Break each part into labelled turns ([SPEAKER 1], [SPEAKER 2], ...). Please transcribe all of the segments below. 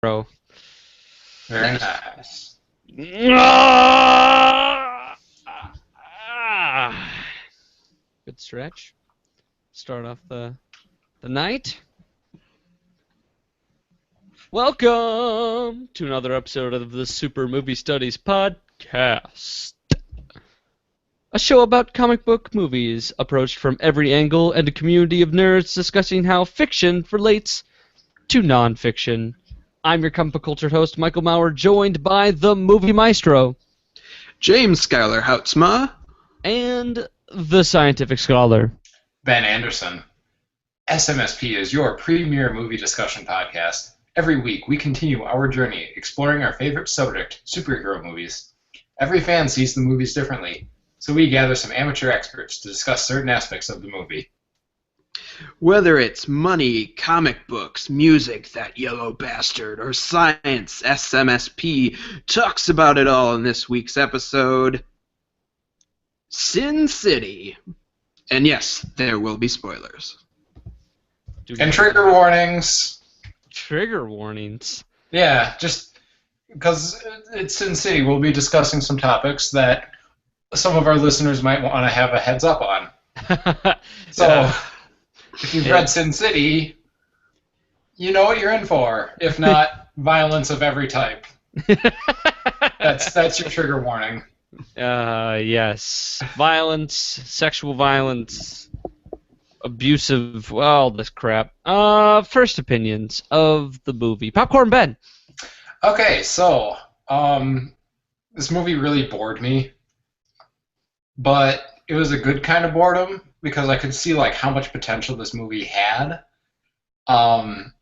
[SPEAKER 1] Bro.
[SPEAKER 2] Very nice.
[SPEAKER 1] Good stretch. Start off the night. Welcome to another episode of the Super Movie Studies Podcast. A show about comic book movies approached from every angle and a community of nerds discussing how fiction relates to non-fiction. I'm your comic book culture host, Michael Maurer, joined by the Movie Maestro.
[SPEAKER 3] James Schuyler Houtsma.
[SPEAKER 1] And the Scientific Scholar.
[SPEAKER 2] Ben Anderson. SMSP is your premier movie discussion podcast. Every week, we continue our journey exploring our favorite subject, superhero movies. Every fan sees the movies differently, so we gather some amateur experts to discuss certain aspects of the movie.
[SPEAKER 3] Whether it's money, comic books, music, that yellow bastard, or science, SMSP talks about it all in this week's episode, Sin City. And yes, there will be spoilers.
[SPEAKER 2] And trigger warnings.
[SPEAKER 1] Trigger warnings?
[SPEAKER 2] Yeah, just because it's Sin City, we'll be discussing some topics that some of our listeners might want to have a heads up on. So, if you've read Sin City, you know what you're in for. If not, violence of every type. That's your trigger warning.
[SPEAKER 1] Yes. Violence, sexual violence, abusive, all this crap. First opinions of the movie. Popcorn Ben.
[SPEAKER 2] Okay, so, this movie really bored me, but it was a good kind of boredom because I could see like how much potential this movie had. And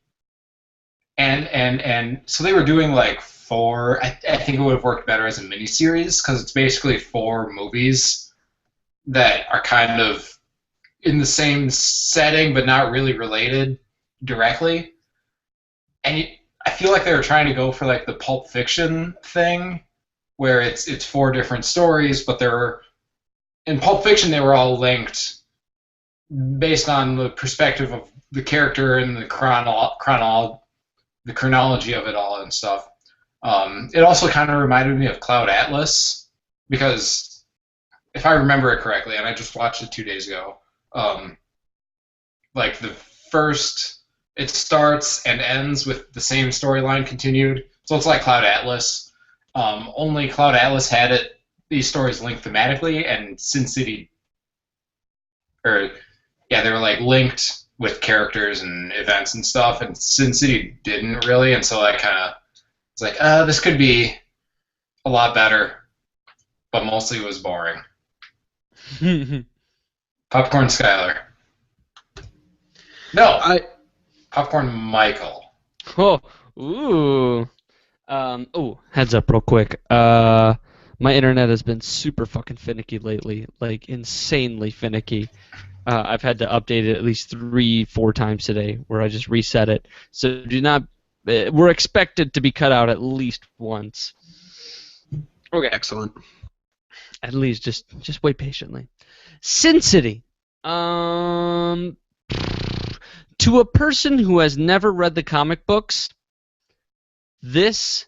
[SPEAKER 2] so they were doing like four. I think it would have worked better as a miniseries because it's basically four movies that are kind of in the same setting but not really related directly. And I feel like they were trying to go for like the Pulp Fiction thing, where it's four different stories, but in Pulp Fiction they were all linked based on the perspective of the character and the chronology of it all and stuff. It also kind of reminded me of Cloud Atlas, because if I remember it correctly, and I just watched it 2 days ago, like it starts and ends with the same storyline continued. So it's like Cloud Atlas. Only Cloud Atlas had these stories linked thematically, and Sin City, they were like linked with characters and events and stuff, and Sin City didn't really, and so I kind of was like, this could be a lot better, but mostly it was boring. Popcorn Schuyler. No, Popcorn Michael.
[SPEAKER 1] Oh, ooh. Heads up real quick. My internet has been super fucking finicky lately, like insanely finicky. I've had to update it at least 3-4 times today, where I just reset it. So we're expected to be cut out at least once.
[SPEAKER 3] Okay, excellent.
[SPEAKER 1] At least, just wait patiently. Sin City. To a person who has never read the comic books, this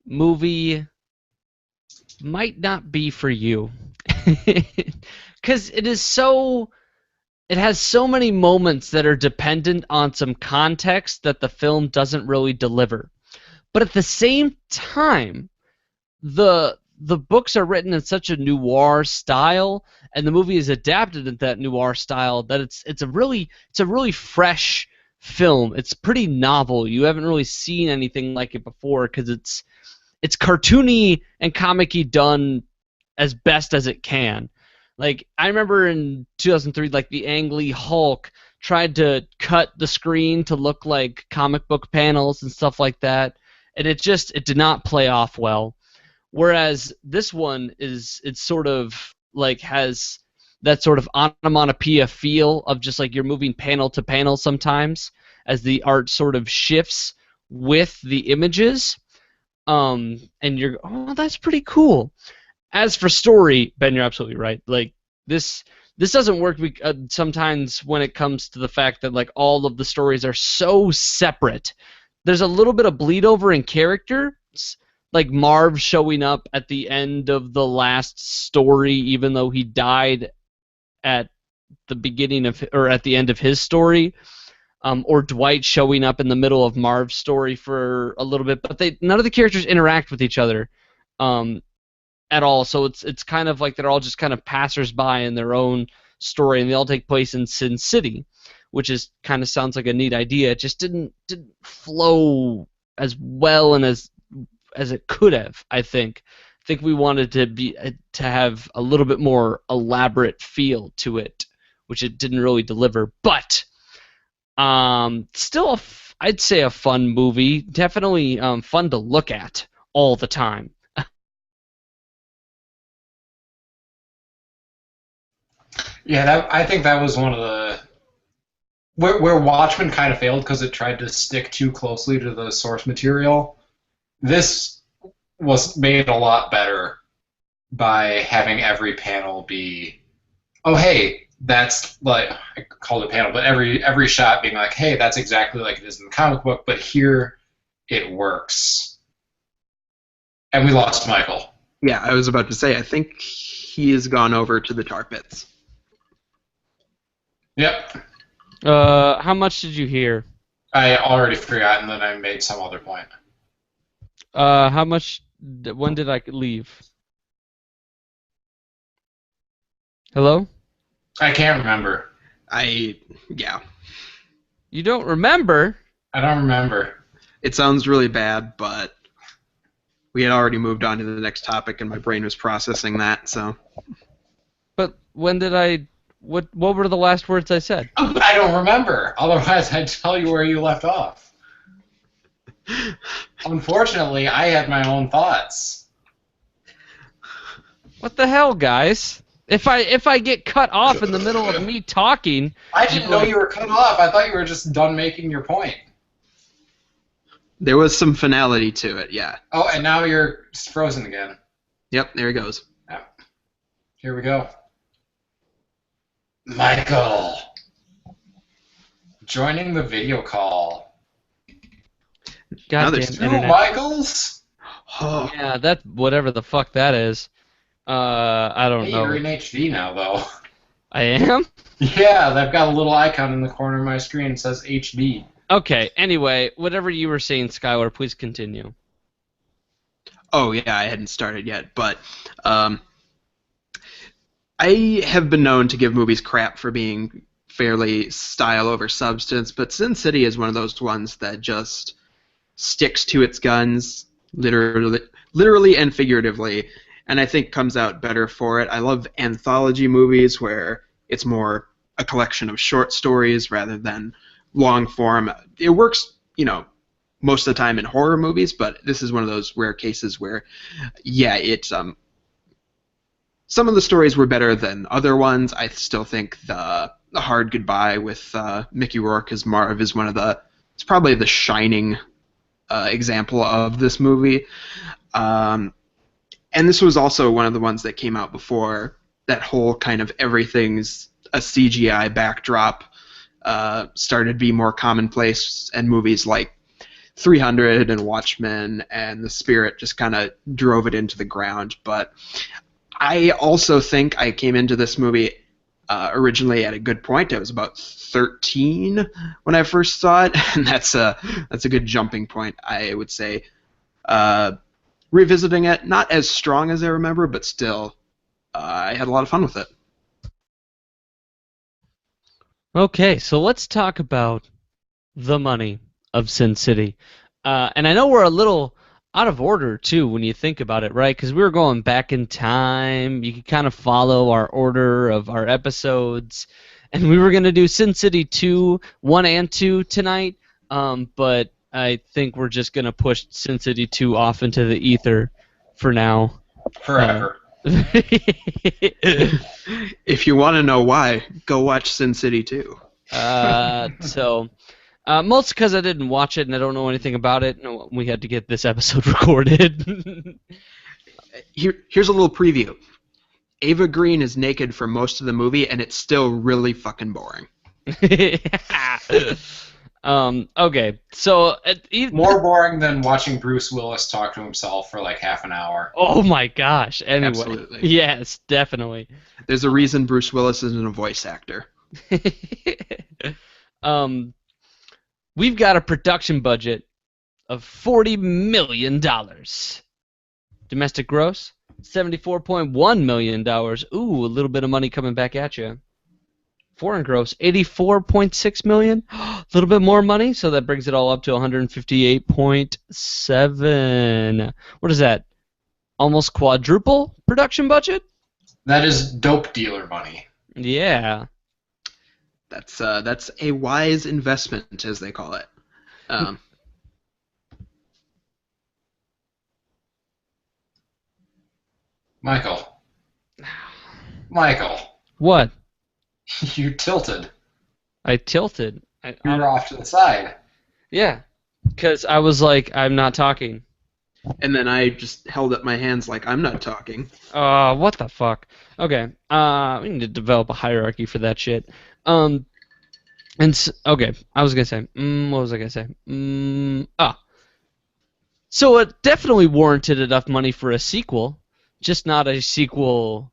[SPEAKER 1] movie might not be for you. Because it has so many moments that are dependent on some context that the film doesn't really deliver. But at the same time, the books are written in such a noir style, and the movie is adapted in that noir style, that it's a really fresh film. It's pretty novel. You haven't really seen anything like it before, because it's cartoony and comic-y done as best as it can. Like, I remember in 2003, like, the Ang Lee Hulk tried to cut the screen to look like comic book panels and stuff like that, and it did not play off well. Whereas this one it's sort of like has that sort of onomatopoeia feel of just like you're moving panel to panel sometimes as the art sort of shifts with the images. And you're, oh, that's pretty cool. As for story, Ben, you're absolutely right. Like, this doesn't work sometimes when it comes to the fact that like all of the stories are so separate there's a little bit of bleed over in characters, like Marv showing up at the end of the last story, even though he died at the beginning of or at the end of his story, or Dwight showing up in the middle of Marv's story for a little bit, but none of the characters interact with each other at all. So it's kind of like they're all just kind of passersby in their own story, and they all take place in Sin City, which is kind of sounds like a neat idea. It just didn't flow as well and as it could have. I think we wanted to have a little bit more elaborate feel to it, which it didn't really deliver. But still, I'd say a fun movie. Definitely fun to look at all the time.
[SPEAKER 2] Yeah, I think that was one of the where Watchmen kind of failed because it tried to stick too closely to the source material. This was made a lot better by having every panel be, oh hey, that's like, I called it panel, but every shot being like, hey, that's exactly like it is in the comic book, but here it works. And we lost Michael.
[SPEAKER 3] Yeah, I was about to say, I think he has gone over to the tar pits.
[SPEAKER 2] Yep.
[SPEAKER 1] How much did you hear?
[SPEAKER 2] I already forgot, and then I made some other point.
[SPEAKER 1] How much? When did I leave? Hello?
[SPEAKER 2] I can't remember.
[SPEAKER 3] Yeah.
[SPEAKER 1] You don't remember?
[SPEAKER 2] I don't remember.
[SPEAKER 3] It sounds really bad, but we had already moved on to the next topic, and my brain was processing that, so.
[SPEAKER 1] But when did I... What were the last words I said?
[SPEAKER 2] I don't remember. Otherwise, I'd tell you where you left off. Unfortunately, I had my own thoughts.
[SPEAKER 1] What the hell, guys? If I get cut off in the middle of me talking...
[SPEAKER 2] I didn't know you were cut off. I thought you were just done making your point.
[SPEAKER 3] There was some finality to it, yeah.
[SPEAKER 2] Oh, and now you're frozen again.
[SPEAKER 3] Yep, there he goes.
[SPEAKER 2] Yep. Here we go. Michael! Joining the video call.
[SPEAKER 3] Now
[SPEAKER 1] Goddamn
[SPEAKER 3] there's
[SPEAKER 2] Two
[SPEAKER 1] internet.
[SPEAKER 2] Michaels?
[SPEAKER 3] Oh,
[SPEAKER 1] Yeah, that whatever the fuck that is. I don't
[SPEAKER 2] Hey,
[SPEAKER 1] know.
[SPEAKER 2] you're in HD now, though.
[SPEAKER 1] I am?
[SPEAKER 2] Yeah, I've got a little icon in the corner of my screen that says HD.
[SPEAKER 1] Okay, anyway, whatever you were saying, Skylar, please continue.
[SPEAKER 3] oh yeah, I hadn't started yet, but I have been known to give movies crap for being fairly style over substance, but Sin City is one of those ones that just sticks to its guns, literally and figuratively, and I think comes out better for it. I love anthology movies where it's more a collection of short stories rather than long form. It works, most of the time in horror movies, but this is one of those rare cases where, yeah, it's some of the stories were better than other ones. I still think the Hard Goodbye with Mickey Rourke as Marv is it's probably the shining example of this movie. And this was also one of the ones that came out before that whole kind of everything's a CGI backdrop started to be more commonplace, and movies like 300 and Watchmen and The Spirit just kind of drove it into the ground. But I also think I came into this movie originally at a good point. I was about 13 when I first saw it, and that's a good jumping point, I would say. Revisiting it, not as strong as I remember, but still, I had a lot of fun with it.
[SPEAKER 1] Okay, so let's talk about the money of Sin City. And I know we're a little out of order, too, when you think about it, right? Because we were going back in time. You could kind of follow our order of our episodes. And we were going to do Sin City 2, 1 and 2 tonight. But I think we're just going to push Sin City 2 off into the ether for now.
[SPEAKER 2] Forever.
[SPEAKER 3] If you want to know why, go watch Sin City 2.
[SPEAKER 1] Mostly because I didn't watch it and I don't know anything about it. No, we had to get this episode recorded.
[SPEAKER 3] Here's a little preview. Ava Green is naked for most of the movie, and it's still really fucking boring.
[SPEAKER 1] Okay, so
[SPEAKER 2] More boring than watching Bruce Willis talk to himself for like half an hour.
[SPEAKER 1] oh my gosh. Anyway,
[SPEAKER 3] Absolutely.
[SPEAKER 1] yes, definitely.
[SPEAKER 3] There's a reason Bruce Willis isn't a voice actor.
[SPEAKER 1] um, we've got a production budget of $40 million. Domestic gross, $74.1 million. Ooh, a little bit of money coming back at you. Foreign gross, $84.6 million. A little bit more money, so that brings it all up to $158.7. What is that? Almost quadruple production budget?
[SPEAKER 2] That is dope dealer money.
[SPEAKER 1] Yeah.
[SPEAKER 3] That's a wise investment, as they call it.
[SPEAKER 2] Michael,
[SPEAKER 1] What?
[SPEAKER 2] you tilted.
[SPEAKER 1] I tilted.
[SPEAKER 2] You were off to the side.
[SPEAKER 1] Yeah. Because I was like, I'm not talking.
[SPEAKER 3] And then I just held up my hands like I'm not talking.
[SPEAKER 1] What the fuck? Okay. We need to develop a hierarchy for that shit. Okay. I was gonna say. What was I gonna say? So it definitely warranted enough money for a sequel, just not a sequel.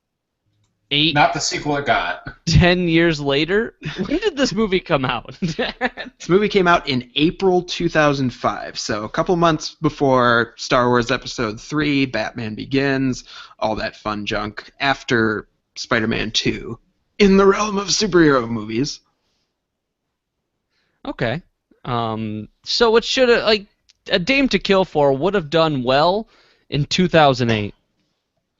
[SPEAKER 2] Not the sequel it got.
[SPEAKER 1] 10 years later. When did this movie come out?
[SPEAKER 3] This movie came out in April 2005, so a couple months before Star Wars Episode 3, Batman Begins, all that fun junk, after Spider-Man 2, in the realm of superhero movies.
[SPEAKER 1] Okay. So it should have, like, A Dame to Kill For would have done well in 2008.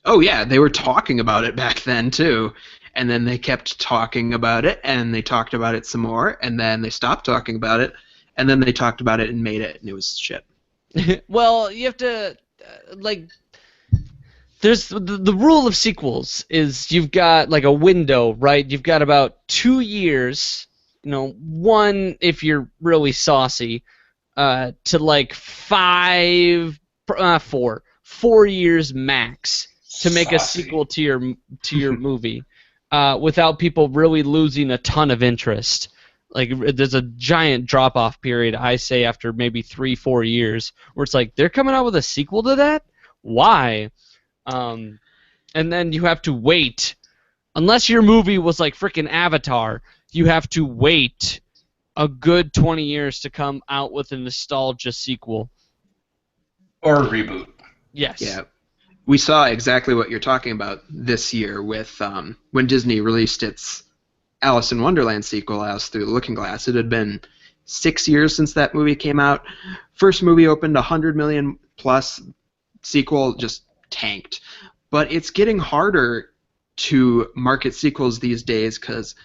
[SPEAKER 3] Oh yeah, they were talking about it back then too. And then they kept talking about it, and they talked about it some more, and then they stopped talking about it, and then they talked about it and made it, and it was shit.
[SPEAKER 1] Well, you have to, there's the rule of sequels is you've got like a window, right? You've got about 2 years, one if you're really saucy, to like 4 years max to make a sequel to your movie, without people really losing a ton of interest. Like, there's a giant drop-off period, I say, after maybe 3-4 years, where it's like, they're coming out with a sequel to that? Why? And then you have to wait. Unless your movie was like frickin' Avatar, you have to wait a good 20 years to come out with a nostalgia sequel.
[SPEAKER 2] Or a reboot.
[SPEAKER 1] Yes.
[SPEAKER 3] Yeah. We saw exactly what you're talking about this year with when Disney released its Alice in Wonderland sequel, Alice Through the Looking Glass. It had been 6 years since that movie came out. First movie opened 100 million plus. Sequel just tanked. But it's getting harder to market sequels these days because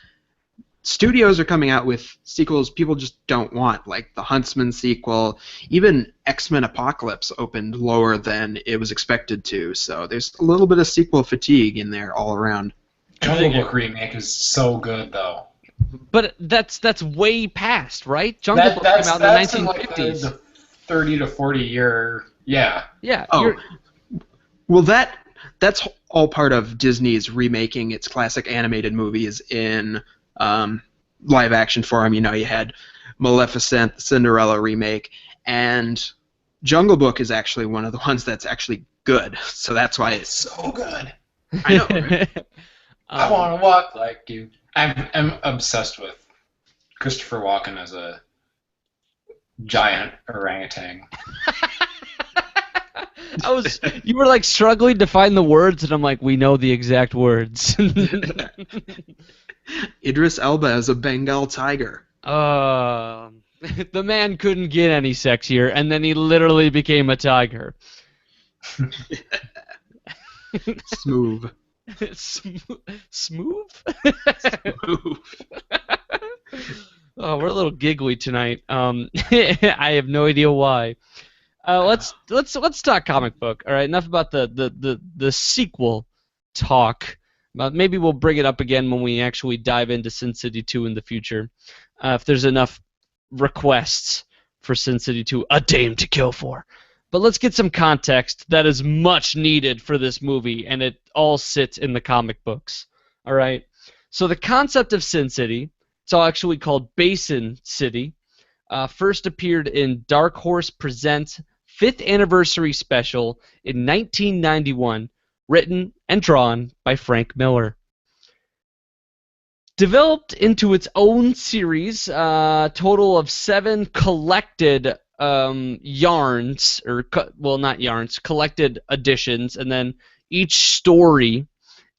[SPEAKER 3] studios are coming out with sequels people just don't want, like the Huntsman sequel. Even X-Men Apocalypse opened lower than it was expected to, so there's a little bit of sequel fatigue in there all around.
[SPEAKER 2] Jungle Book remake is so good, though.
[SPEAKER 1] But that's way past, right? Jungle Book came out in the 1950s.
[SPEAKER 2] Like the 30 to 40 year, yeah.
[SPEAKER 1] Yeah.
[SPEAKER 3] Oh, well, that's all part of Disney's remaking its classic animated movies in live action form. You had Maleficent, the Cinderella remake, and Jungle Book is actually one of the ones that's actually good. So that's why it's
[SPEAKER 2] so good.
[SPEAKER 3] I know. Right?
[SPEAKER 2] I want to walk like you. I'm obsessed with Christopher Walken as a giant orangutan.
[SPEAKER 1] You were like struggling to find the words, and I'm like, we know the exact words.
[SPEAKER 3] Idris Elba as a Bengal tiger.
[SPEAKER 1] The man couldn't get any sexier, and then he literally became a tiger.
[SPEAKER 3] Smooth.
[SPEAKER 1] Smooth? Oh, we're a little giggly tonight. I have no idea why. Let's talk comic book. All right, enough about the sequel talk. Maybe we'll bring it up again when we actually dive into Sin City 2 in the future, if there's enough requests for Sin City 2, A Dame to Kill For. But let's get some context that is much needed for this movie, and it all sits in the comic books. All right. So the concept of Sin City, it's all actually called Basin City. first appeared in Dark Horse Presents 5th Anniversary Special in 1991, written and drawn by Frank Miller. Developed into its own series, total of 7 collected yarns, not yarns, collected editions, and then each story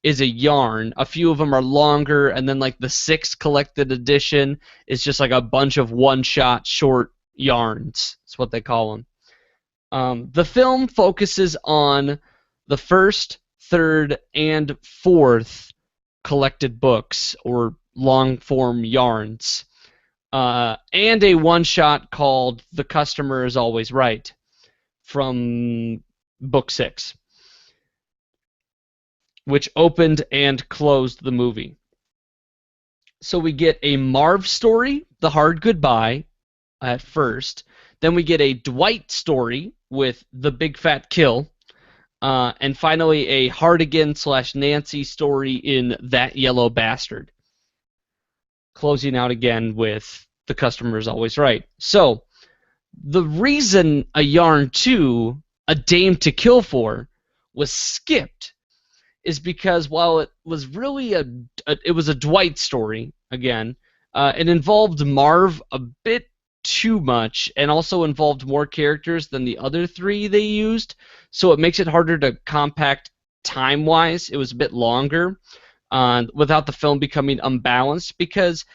[SPEAKER 1] is a yarn. A few of them are longer, and then like the 6th collected edition is just like a bunch of one-shot short yarns. That's what they call them. The film focuses on the 1st, 3rd, and 4th collected books or long-form yarns, and a one-shot called "The Customer is Always Right" from book 6, which opened and closed the movie. So we get a Marv story, The Hard Goodbye, at first. Then we get a Dwight story with The Big Fat Kill. And finally, a Hardigan/Nancy story in That Yellow Bastard. Closing out again with The Customer is Always Right. So, the reason a yarn 2, A Dame to Kill For, was skipped is because while it was really it was a Dwight story, again, it involved Marv a bit too much and also involved more characters than the other 3 they used, so it makes it harder to compact time-wise. It was a bit longer without the film becoming unbalanced, because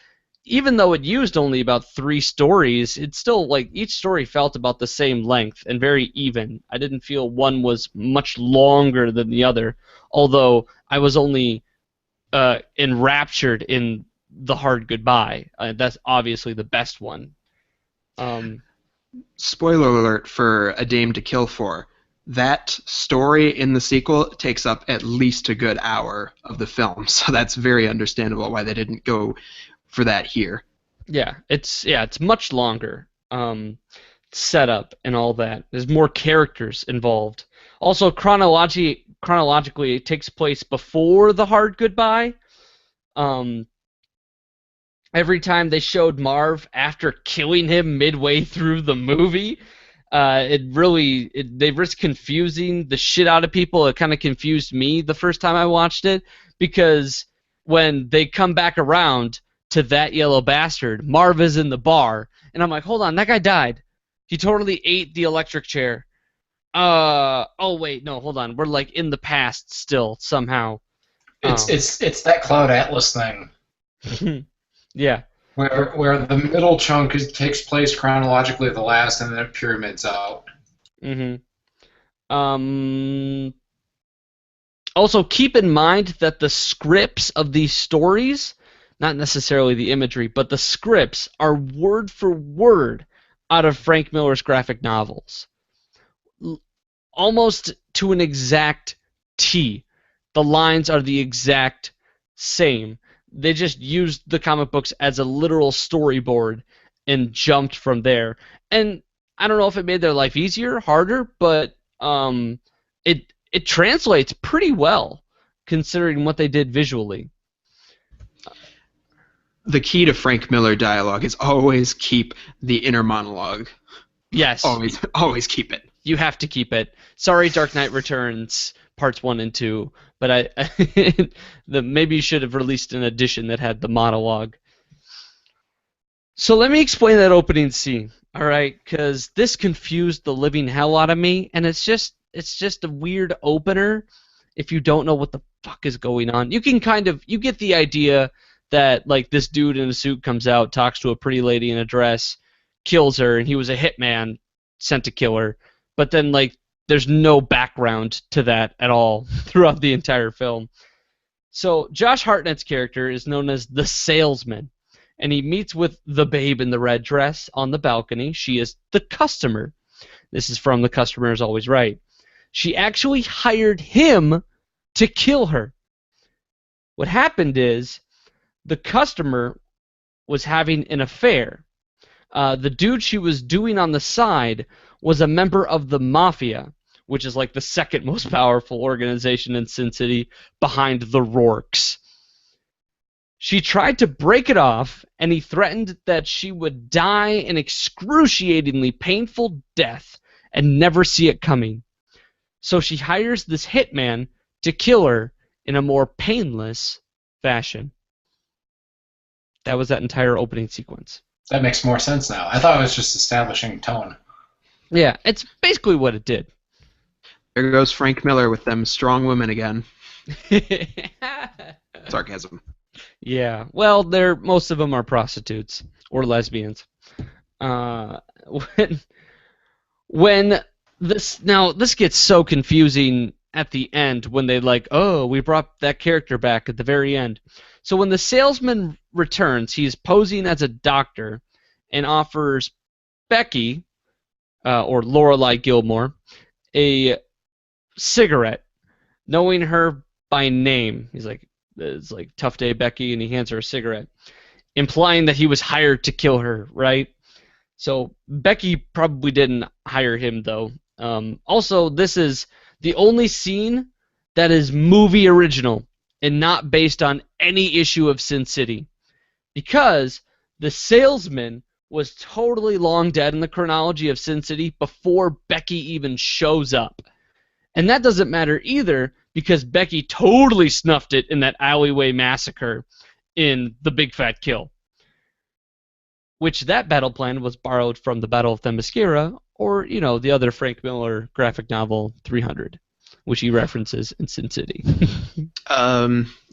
[SPEAKER 1] even though it used only about 3 stories, it's still like each story felt about the same length and very even. I didn't feel one was much longer than the other, although I was only enraptured in The Hard Goodbye. That's obviously the best one.
[SPEAKER 3] Spoiler alert for A Dame to Kill For. That story in the sequel takes up at least a good hour of the film, so that's very understandable why they didn't go for that here.
[SPEAKER 1] Yeah, it's much longer. Setup and all that. There's more characters involved. Also, chronologically, it takes place before The Hard Goodbye. Every time they showed Marv after killing him midway through the movie, they risk confusing the shit out of people. It kind of confused me the first time I watched it, because when they come back around to That Yellow Bastard, Marv is in the bar, and I'm like, hold on, that guy died. He totally ate the electric chair. Oh wait, no, hold on. We're like in the past still somehow.
[SPEAKER 2] It's that Cloud Atlas thing.
[SPEAKER 1] Yeah.
[SPEAKER 2] Where the middle chunk takes place chronologically at the last, and then it pyramids out.
[SPEAKER 1] Mm-hmm. Also, keep in mind that the scripts of these stories, not necessarily the imagery, but the scripts are word for word out of Frank Miller's graphic novels. Almost to an exact T. The lines are the exact same. They just used the comic books as a literal storyboard and jumped from there. And I don't know if it made their life easier, harder, but it translates pretty well considering what they did visually.
[SPEAKER 3] The key to Frank Miller dialogue is always keep the inner monologue.
[SPEAKER 1] Yes.
[SPEAKER 3] Always keep it.
[SPEAKER 1] You have to keep it. Sorry, Dark Knight Returns parts 1 and 2, but maybe you should have released an edition that had the monologue. So let me explain that opening scene, all right? Because this confused the living hell out of me, and it's just a weird opener if you don't know what the fuck is going on. You get the idea that like this dude in a suit comes out, talks to a pretty lady in a dress, kills her, and he was a hitman sent to kill her. But then like there's no background to that at all throughout the entire film. So Josh Hartnett's character is known as the salesman, and he meets with the babe in the red dress on the balcony. She is the customer. This is from The Customer is Always Right. She actually hired him to kill her. What happened is the customer was having an affair. The dude she was doing on the side was a member of the Mafia, which is like the second most powerful organization in Sin City behind the Rourkes. She tried to break it off, and he threatened that she would die an excruciatingly painful death and never see it coming. So she hires this hitman to kill her in a more painless fashion. That was that entire opening sequence.
[SPEAKER 2] That makes more sense now. I thought it was just establishing tone.
[SPEAKER 1] Yeah, it's basically what it did.
[SPEAKER 3] There goes Frank Miller with them strong women again. Sarcasm.
[SPEAKER 1] Yeah, well, most of them are prostitutes or lesbians. When this gets so confusing at the end when they we brought that character back at the very end. So when the salesman returns, he's posing as a doctor and offers Becky, or Lorelai Gilmore, a cigarette, knowing her by name. He's like, it's like Tough Day Becky, and he hands her a cigarette, implying that he was hired to kill her, right? So Becky probably didn't hire him, though. Also, this is the only scene that is movie original and not based on any issue of Sin City, because the salesman was totally long dead in the chronology of Sin City before Becky even shows up. And that doesn't matter either, because Becky totally snuffed it in that alleyway massacre in The Big Fat Kill. Which that battle plan was borrowed from the Battle of Themyscira, or, the other Frank Miller graphic novel 300, which he references in Sin City.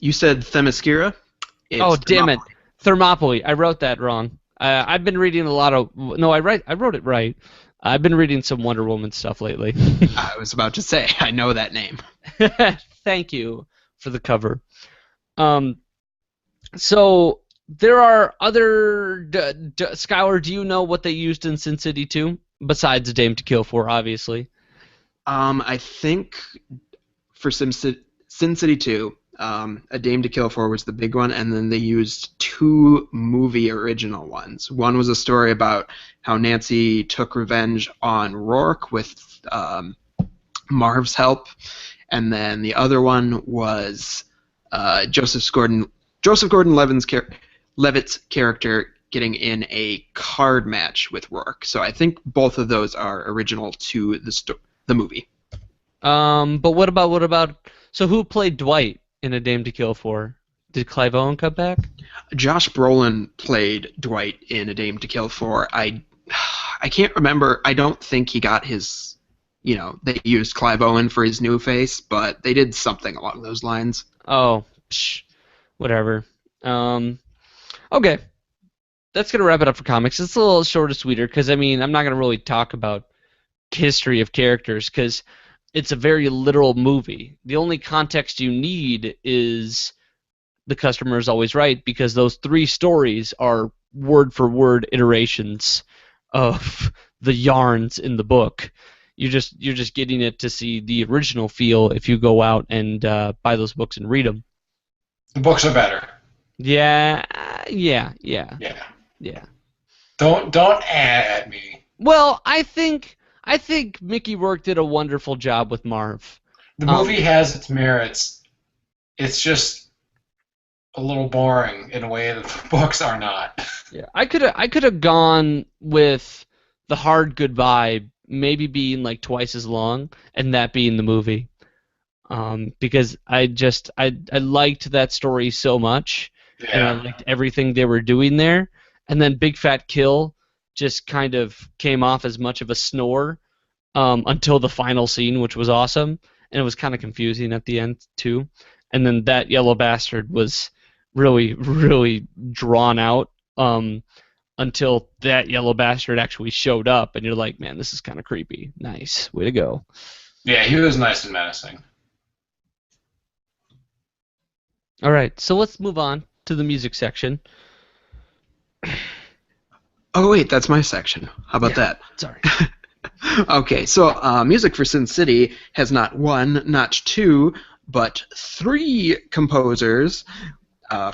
[SPEAKER 3] You said Themyscira?
[SPEAKER 1] Oh, damn it. Thermopylae. I wrote that wrong. I've been reading a lot of... No, I wrote it right. I've been reading some Wonder Woman stuff lately.
[SPEAKER 3] I was about to say, I know that name.
[SPEAKER 1] Thank you for the cover. So there are other... Skylar, do you know what they used in Sin City 2? Besides A Dame to Kill For, obviously.
[SPEAKER 3] I think for Sin City 2, A Dame to Kill For was the big one, and then they used 2 movie original ones. One was a story about how Nancy took revenge on Rourke with Marv's help, and then the other one was Joseph Gordon-Levitt's character getting in a card match with Rourke. So I think both of those are original to the movie.
[SPEAKER 1] But what about? So who played Dwight in A Dame to Kill For? Did Clive Owen come back?
[SPEAKER 3] Josh Brolin played Dwight in A Dame to Kill For. I can't remember. I don't think he got his. They used Clive Owen for his new face, but they did something along those lines.
[SPEAKER 1] Oh, whatever. Okay. That's going to wrap it up for comics. It's a little shorter, sweeter, because, I'm not going to really talk about history of characters, because it's a very literal movie. The only context you need is the customer is always right, because those 3 stories are word-for-word iterations of the yarns in the book. You're just getting it to see the original feel if you go out and buy those books and read them.
[SPEAKER 2] The books are better.
[SPEAKER 1] Yeah.
[SPEAKER 2] Don't at me.
[SPEAKER 1] Well, I think Mickey Rourke did a wonderful job with Marv.
[SPEAKER 2] The movie has its merits. It's just a little boring in a way that the books are not.
[SPEAKER 1] Yeah, I could have gone with The Hard Goodbye maybe being like twice as long, and that being the movie. Because I liked that story so much, and I liked everything they were doing there. And then Big Fat Kill just kind of came off as much of a snore until the final scene, which was awesome, and it was kind of confusing at the end too. And then That Yellow Bastard was really, really drawn out until That Yellow Bastard actually showed up, and you're like, man, this is kind of creepy. Nice, way to go.
[SPEAKER 2] Yeah, he was nice and menacing.
[SPEAKER 1] All right, so let's move on to the music section.
[SPEAKER 3] Oh wait, that's my section. How about that?
[SPEAKER 1] Sorry.
[SPEAKER 3] Okay, so music for Sin City has not 1, not 2, but 3 composers.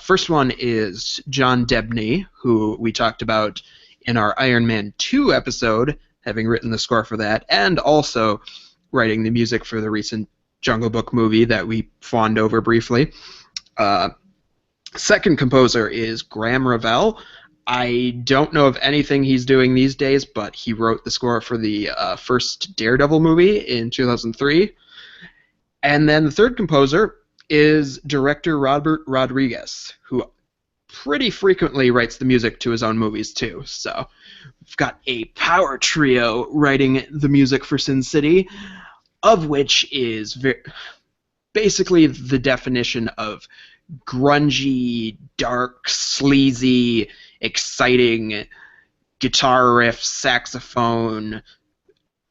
[SPEAKER 3] First one is John Debney, who we talked about in our Iron Man 2 episode, having written the score for that, and also writing the music for the recent Jungle Book movie that we fawned over briefly. Second composer is Graham Revell. I don't know of anything he's doing these days, but he wrote the score for the first Daredevil movie in 2003. And then the third composer is director Robert Rodriguez, who pretty frequently writes the music to his own movies too. So we've got a power trio writing the music for Sin City, of which is basically the definition of grungy, dark, sleazy, exciting guitar riff, saxophone,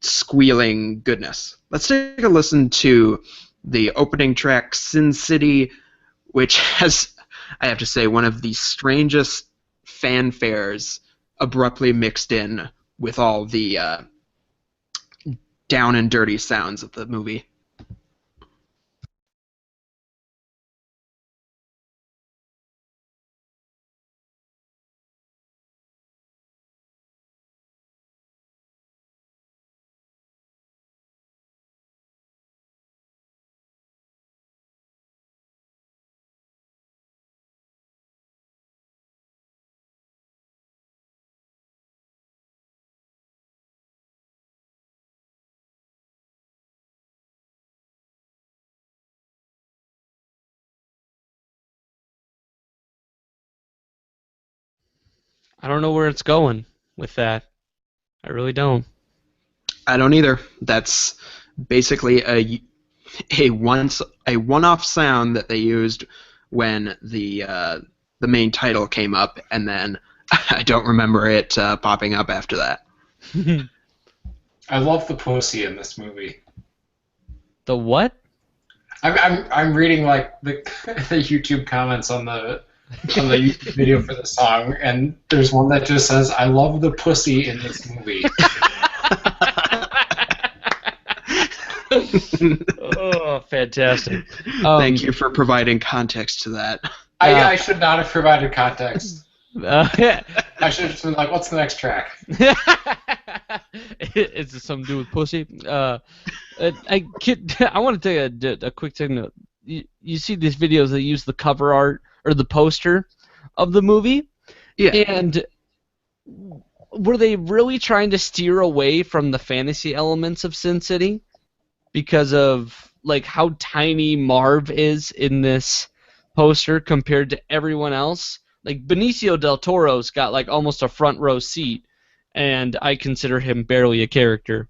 [SPEAKER 3] squealing goodness. Let's take a listen to the opening track, Sin City, which has, I have to say, one of the strangest fanfares abruptly mixed in with all the down and dirty sounds of the movie.
[SPEAKER 1] I don't know where it's going with that. I really don't.
[SPEAKER 3] I don't either. That's basically a one-off sound that they used when the main title came up, and then I don't remember it popping up after that.
[SPEAKER 2] I love the pussy in this movie.
[SPEAKER 1] The what?
[SPEAKER 2] I'm reading like the the YouTube comments on the YouTube video for the song, and there's one that just says, "I love the pussy in this movie."
[SPEAKER 1] Oh, fantastic!
[SPEAKER 3] Thank you for providing context to that.
[SPEAKER 2] I should not have provided context.
[SPEAKER 1] Yeah.
[SPEAKER 2] I should have just been like, "What's the next track?"
[SPEAKER 1] Is it something to do with pussy? I want to take a quick thing. You see these videos that use the cover art or the poster of the movie?
[SPEAKER 3] Yeah.
[SPEAKER 1] And were they really trying to steer away from the fantasy elements of Sin City because of like how tiny Marv is in this poster compared to everyone else? Like Benicio del Toro's got like almost a front row seat, and I consider him barely a character.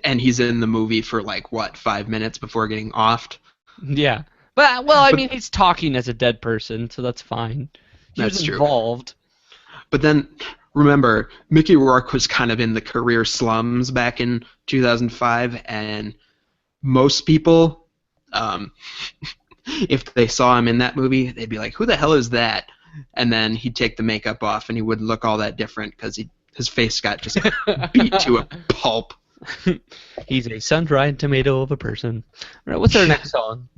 [SPEAKER 3] And he's in the movie for like what, 5 minutes before getting offed?
[SPEAKER 1] Yeah, but well, I mean, he's talking as a dead person, so that's fine. He
[SPEAKER 3] That's
[SPEAKER 1] was
[SPEAKER 3] true.
[SPEAKER 1] involved.
[SPEAKER 3] But then remember, Mickey Rourke was kind of in the career slums back in 2005, and most people, if they saw him in that movie, they'd be like, "Who the hell is that?" And then he'd take the makeup off, and he wouldn't look all that different because his face got just beat to a pulp.
[SPEAKER 1] He's a sun-dried tomato of a person. All right, what's our next song?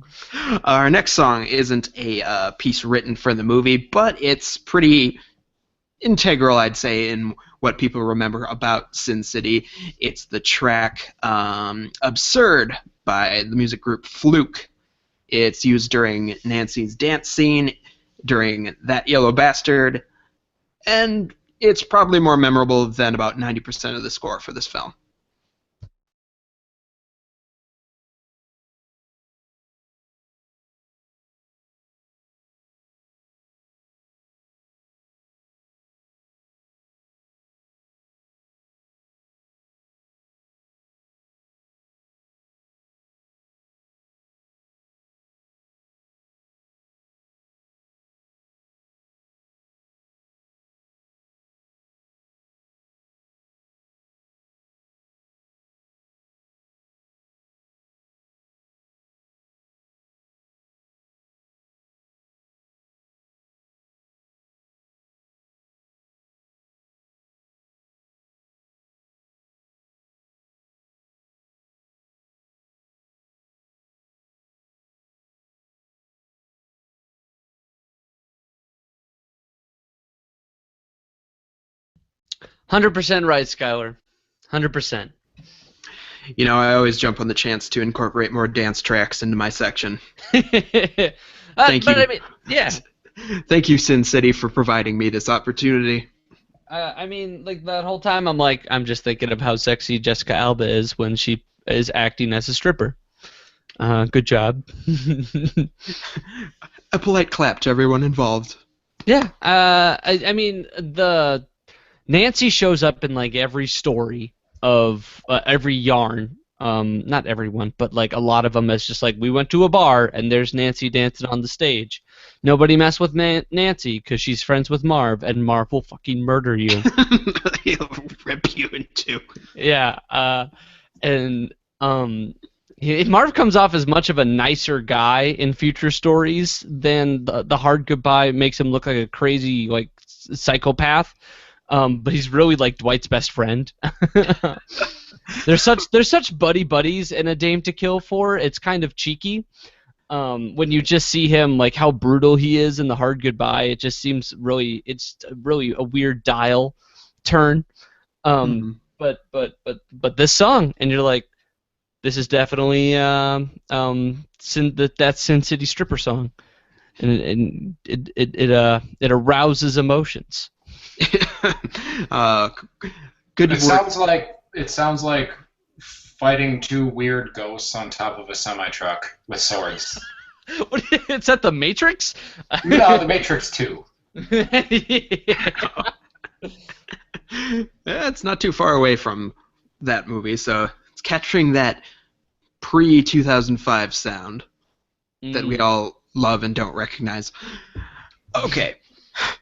[SPEAKER 3] Our next song isn't a piece written for the movie, but it's pretty integral, I'd say, in what people remember about Sin City. It's the track Absurd by the music group Fluke. It's used during Nancy's dance scene, during That Yellow Bastard, and it's probably more memorable than about 90% of the score for this film.
[SPEAKER 1] "100% right, Skylar. 100%.
[SPEAKER 3] You know, I always jump on the chance to incorporate more dance tracks into my section.
[SPEAKER 1] Thank
[SPEAKER 3] Thank
[SPEAKER 1] but
[SPEAKER 3] you.
[SPEAKER 1] I mean, yeah.
[SPEAKER 3] Thank you, Sin City, for providing me this opportunity.
[SPEAKER 1] I mean, like that whole time, I'm just thinking of how sexy Jessica Alba is when she is acting as a stripper. Good job.
[SPEAKER 3] A polite clap to everyone involved.
[SPEAKER 1] Yeah. I mean, the Nancy shows up in like every story of every yarn. Not everyone, but like a lot of them. It's just like we went to a bar and there's Nancy dancing on the stage. Nobody mess with Nancy because she's friends with Marv, and Marv will fucking murder you.
[SPEAKER 3] He'll rip you in two.
[SPEAKER 1] Yeah. And Marv comes off as much of a nicer guy in future stories than the Hard Goodbye makes him look like a crazy like psychopath. But he's really like Dwight's best friend. They're such buddies in A Dame to Kill For. It's kind of cheeky. When you just see him like how brutal he is in the Hard Goodbye, it just seems really a weird dial turn. But this song, and you're like, this is definitely that Sin City stripper song, and it arouses emotions.
[SPEAKER 3] Good
[SPEAKER 2] It
[SPEAKER 3] work.
[SPEAKER 2] sounds like fighting two weird ghosts on top of a semi truck with swords.
[SPEAKER 1] It's at the Matrix.
[SPEAKER 2] No, The Matrix 2.
[SPEAKER 3] It's not too far away from that movie, so it's capturing that pre-2005 sound that we all love and don't recognize. Okay,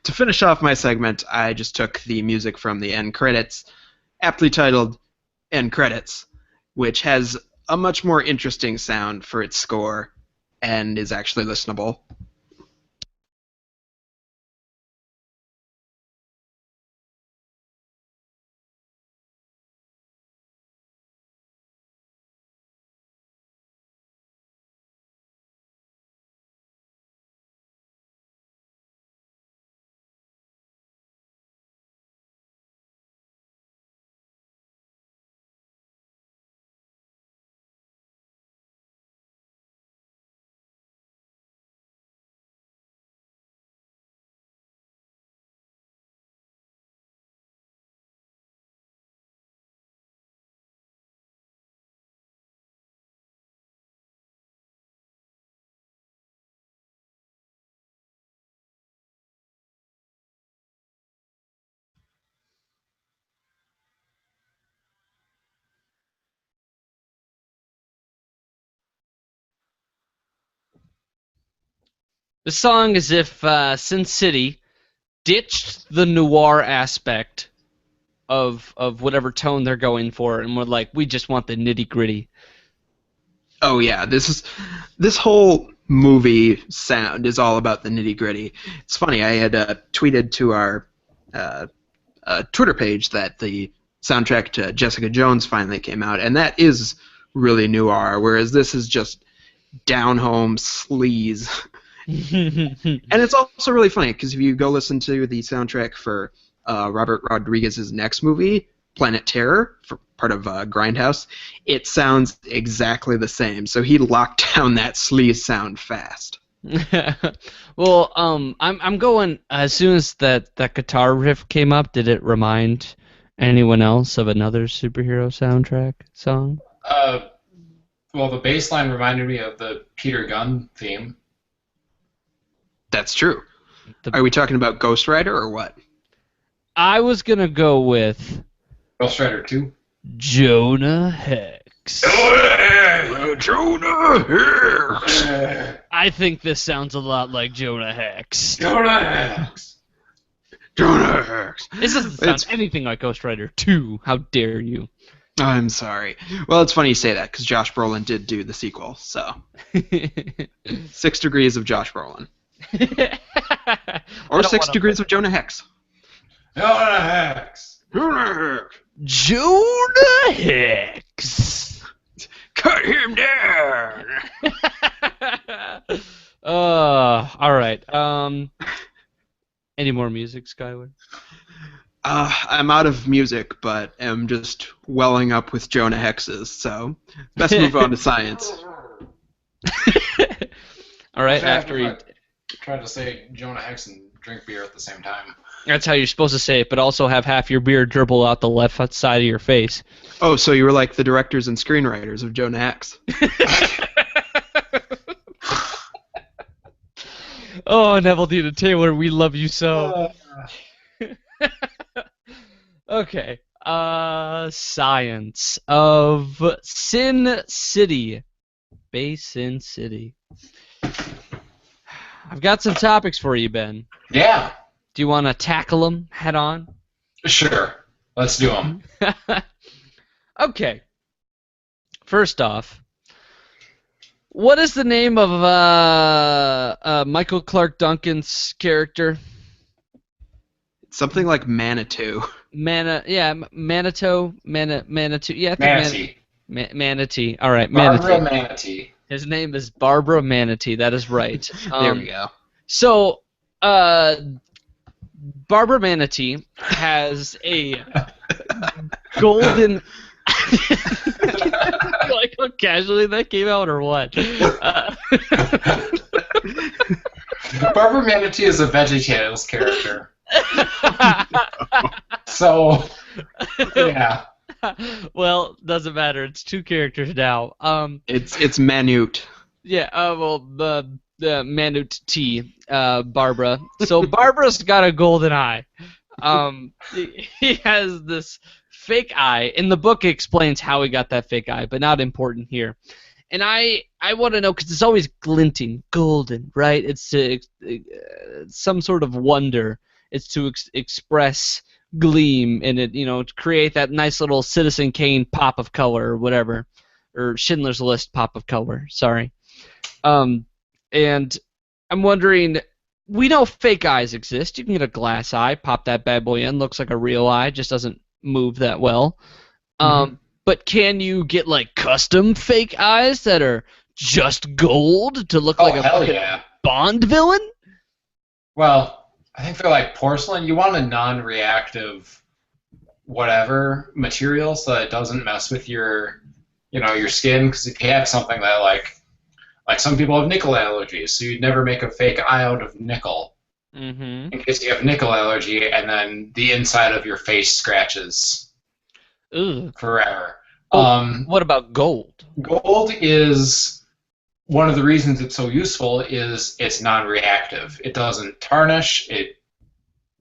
[SPEAKER 3] to finish off my segment, I just took the music from the end credits, aptly titled End Credits, which has a much more interesting sound for its score and is actually listenable.
[SPEAKER 1] The song is if Sin City ditched the noir aspect of whatever tone they're going for, and we're like, we just want the nitty gritty.
[SPEAKER 3] Oh yeah, this whole movie sound is all about the nitty gritty. It's funny. I had tweeted to our Twitter page that the soundtrack to Jessica Jones finally came out, and that is really noir, whereas this is just down home sleaze. And it's also really funny because if you go listen to the soundtrack for Robert Rodriguez's next movie, Planet Terror, for part of Grindhouse, it sounds exactly the same. So he locked down that sleaze sound fast.
[SPEAKER 1] Well, I'm going as soon as that guitar riff came up. Did it remind anyone else of another superhero soundtrack song?
[SPEAKER 2] Well, the bass line reminded me of the Peter Gunn theme.
[SPEAKER 3] That's true. Are we talking about Ghost Rider or what?
[SPEAKER 1] I was gonna go with
[SPEAKER 2] Ghost Rider 2.
[SPEAKER 1] Jonah Hex.
[SPEAKER 3] Jonah Hex!
[SPEAKER 1] I think this sounds a lot like Jonah Hex.
[SPEAKER 2] Jonah Hex!
[SPEAKER 3] Jonah Hex!
[SPEAKER 1] This doesn't sound anything like Ghost Rider 2. How dare you?
[SPEAKER 3] I'm sorry. Well, it's funny you say that because Josh Brolin did do the sequel, so 6 Degrees of Josh Brolin. Or 6 Degrees of Jonah Hex.
[SPEAKER 2] Jonah Hex!
[SPEAKER 3] Jonah Hex!
[SPEAKER 1] Jonah Hex!
[SPEAKER 3] Cut him down!
[SPEAKER 1] Alright. Any more music, Skyward?
[SPEAKER 3] I'm out of music, but am just welling up with Jonah Hexes, so best move on to science.
[SPEAKER 1] Alright, after he
[SPEAKER 2] Trying to say Jonah Hex and drink beer at the same time.
[SPEAKER 1] That's how you're supposed to say it, but also have half your beer dribble out the left side of your face.
[SPEAKER 3] Oh, so you were like the directors and screenwriters of Jonah Hex.
[SPEAKER 1] Oh, Neville Dean Taylor, we love you so. Okay. Science of Sin City. Sin City. I've got some topics for you, Ben.
[SPEAKER 2] Yeah,
[SPEAKER 1] Do you want to tackle them head on?
[SPEAKER 2] sure. Let's do them.
[SPEAKER 1] Okay. First off, what is the name of Michael Clark Duncan's character?
[SPEAKER 3] Something like Manitou.
[SPEAKER 1] Manitou. Yeah, I think
[SPEAKER 2] Manatee.
[SPEAKER 1] Manatee. All right,
[SPEAKER 2] Barbara
[SPEAKER 1] Manatee.
[SPEAKER 2] Manatee.
[SPEAKER 1] His name is Barbara Manatee. That is right.
[SPEAKER 3] There we go.
[SPEAKER 1] So, Barbara Manatee has a golden. Like how casually that came out, or what?
[SPEAKER 2] Barbara Manatee is a VeggieTales character. So, yeah.
[SPEAKER 1] Well, doesn't matter. It's two characters now.
[SPEAKER 3] It's Manute.
[SPEAKER 1] Yeah. Well, the Manute T. Barbara. So Barbara's got a golden eye. He has this fake eye. In the book, it explains how he got that fake eye, but not important here. And I want to know, because it's always glinting, golden, right? It's some sort of wonder. It's to express gleam in it, to create that nice little Citizen Kane pop of color or whatever, or Schindler's List pop of color. Sorry. And I'm wondering, we know fake eyes exist. You can get a glass eye, pop that bad boy in, looks like a real eye, just doesn't move that well. But can you get like custom fake eyes that are just gold to look like a
[SPEAKER 2] hell yeah.
[SPEAKER 1] Bond villain?
[SPEAKER 2] Well, I think for like porcelain, you want a non-reactive whatever material so that it doesn't mess with your skin. Because if you have something that like some people have nickel allergies, so you'd never make a fake eye out of nickel. In case you have nickel allergy, and then the inside of your face scratches forever.
[SPEAKER 1] What about gold?
[SPEAKER 2] Gold is one of the reasons it's so useful is it's non-reactive. It doesn't tarnish. It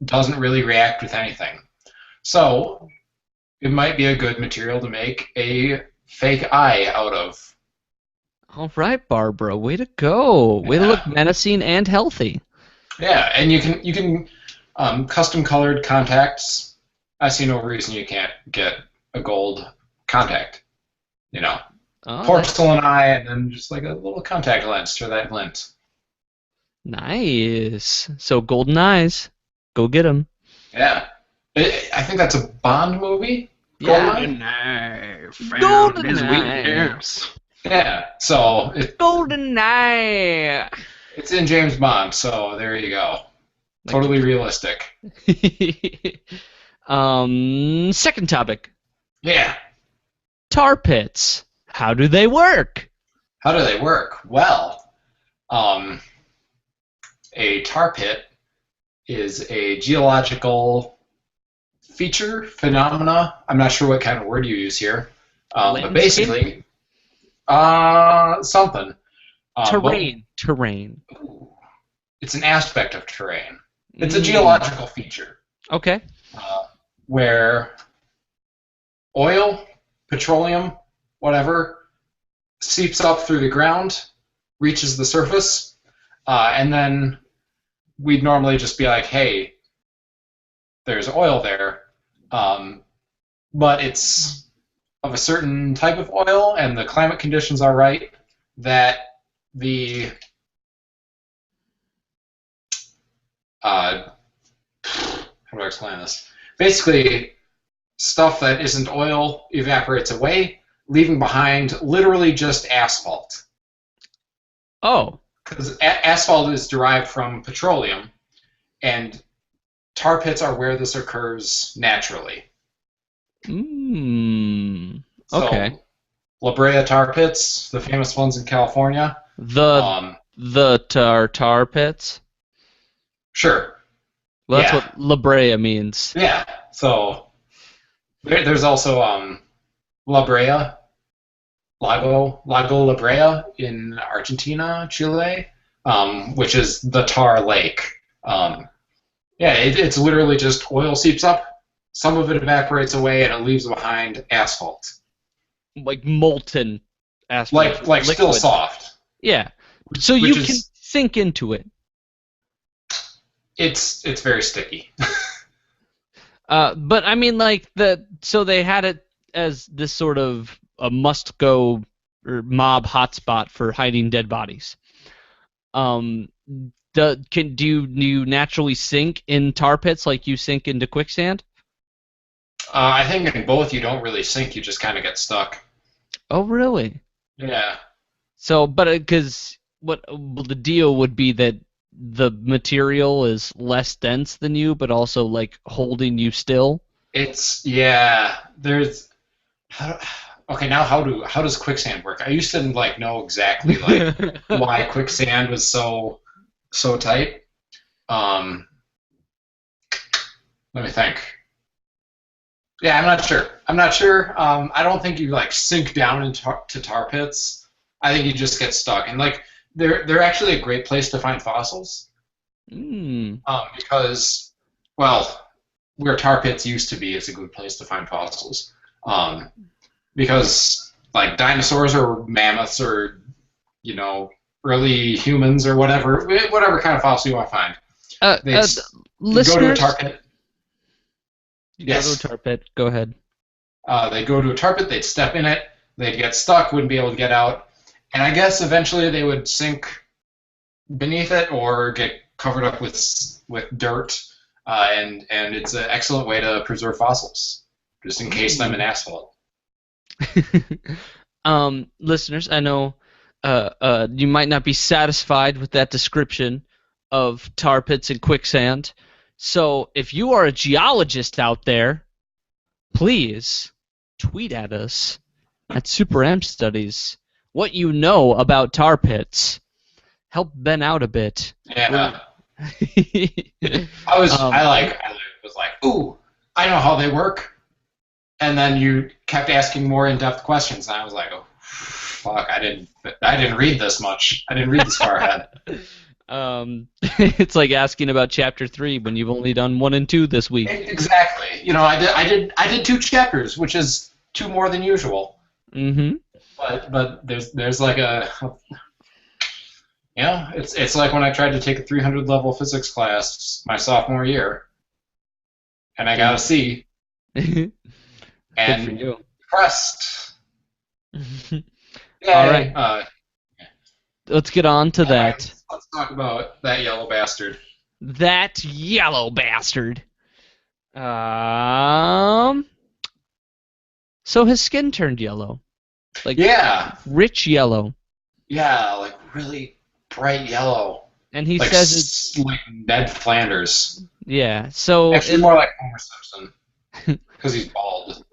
[SPEAKER 2] doesn't really react with anything. So it might be a good material to make a fake eye out of.
[SPEAKER 1] All right, Barbara, way to go. Way to look menacing and healthy.
[SPEAKER 2] Yeah, and you can custom colored contacts. I see no reason you can't get a gold contact. Porcelain eye, and then just like a little contact lens for that glint.
[SPEAKER 1] Nice. So golden eyes, go get them.
[SPEAKER 2] Yeah, I think that's a Bond movie.
[SPEAKER 3] GoldenEye.
[SPEAKER 1] Golden
[SPEAKER 3] his
[SPEAKER 1] eye.
[SPEAKER 3] weakness.
[SPEAKER 2] Yeah, so
[SPEAKER 1] Golden eye.
[SPEAKER 2] it's in James Bond, so there you go. Totally realistic.
[SPEAKER 1] Second topic.
[SPEAKER 2] Yeah.
[SPEAKER 1] Tar pits. How do they work?
[SPEAKER 2] How do they work? Well, a tar pit is a geological feature, phenomena. I'm not sure what kind of word you use here. But basically, something.
[SPEAKER 1] Terrain.
[SPEAKER 2] It's an aspect of terrain. It's a geological feature.
[SPEAKER 1] Okay.
[SPEAKER 2] Where oil, petroleum, whatever, seeps up through the ground, reaches the surface, and then we'd normally just be like, hey, there's oil there, but it's of a certain type of oil, and the climate conditions are right, that the how do I explain this? Basically, stuff that isn't oil evaporates away, leaving behind literally just asphalt.
[SPEAKER 1] Oh.
[SPEAKER 2] Because asphalt is derived from petroleum, and tar pits are where this occurs naturally.
[SPEAKER 1] Okay.
[SPEAKER 2] So, La Brea tar pits, the famous ones in California.
[SPEAKER 1] The the tar pits.
[SPEAKER 2] Sure.
[SPEAKER 1] Well, that's
[SPEAKER 2] Yeah.
[SPEAKER 1] what La Brea means.
[SPEAKER 2] Yeah. So there's also La Brea, Lago La Brea in Argentina, Chile, which is the tar lake. Yeah, it's literally just oil seeps up, some of it evaporates away, and it leaves behind asphalt,
[SPEAKER 1] Like molten asphalt.
[SPEAKER 2] like still
[SPEAKER 1] liquid.
[SPEAKER 2] soft.
[SPEAKER 1] Yeah. So
[SPEAKER 2] Which
[SPEAKER 1] you
[SPEAKER 2] is-
[SPEAKER 1] can sink into it.
[SPEAKER 2] It's very sticky.
[SPEAKER 1] But I mean, like so they had it as this sort of a must-go or mob hotspot for hiding dead bodies. Do you naturally sink in tar pits like you sink into quicksand?
[SPEAKER 2] I think in both you don't really sink; you just kind of get stuck.
[SPEAKER 1] Oh, really?
[SPEAKER 2] Yeah.
[SPEAKER 1] So, but because well, the deal would be that the material is less dense than you, but also like holding you still.
[SPEAKER 2] There's okay now how does quicksand work? I used to like know exactly like why quicksand was so tight. Let me think. Yeah, I'm not sure. I don't think you like sink down into to tar pits. I think you just get stuck. And like they're actually a great place to find fossils.
[SPEAKER 1] Mm.
[SPEAKER 2] Because well, where tar pits used to be is a good place to find fossils. Because like dinosaurs or mammoths or early humans or whatever kind of fossil you want to find. They go to a
[SPEAKER 1] Listeners,
[SPEAKER 2] tar pit.
[SPEAKER 1] you
[SPEAKER 2] Yes.
[SPEAKER 1] go to a tar pit. Go ahead.
[SPEAKER 2] They go to a tar pit, they'd step in it, they'd get stuck, wouldn't be able to get out, and I guess eventually they would sink beneath it or get covered up with dirt, and it's an excellent way to preserve fossils, just encase them in asphalt.
[SPEAKER 1] Listeners, I know you might not be satisfied with that description of tar pits and quicksand. So if you are a geologist out there, please tweet at us at Super M Studies what you know about tar pits. Help Ben out a bit.
[SPEAKER 2] Yeah,
[SPEAKER 1] I
[SPEAKER 2] I was like, ooh, I know how they work, and then you kept asking more in-depth questions, and I was like, oh, fuck, I didn't read this much. I didn't read this far ahead.
[SPEAKER 1] It's like asking about chapter 3 when you've only done 1 and 2 this week.
[SPEAKER 2] Exactly. I did 2 chapters, which is 2 more than usual.
[SPEAKER 1] Mm-hmm.
[SPEAKER 2] But there's like it's like when I tried to take a 300 level physics class my sophomore year, and I got a C,
[SPEAKER 1] Good for
[SPEAKER 2] and
[SPEAKER 1] you.
[SPEAKER 2] depressed.
[SPEAKER 1] All
[SPEAKER 2] Yay.
[SPEAKER 1] right. Let's get on to that.
[SPEAKER 2] Alright, let's talk about that yellow bastard.
[SPEAKER 1] That yellow bastard. So his skin turned yellow. Like
[SPEAKER 2] Yeah,
[SPEAKER 1] rich yellow.
[SPEAKER 2] like really bright yellow.
[SPEAKER 1] And he
[SPEAKER 2] Like
[SPEAKER 1] says it's
[SPEAKER 2] like Ned Flanders.
[SPEAKER 1] yeah. So
[SPEAKER 2] Actually, more like Homer Simpson, because he's bald.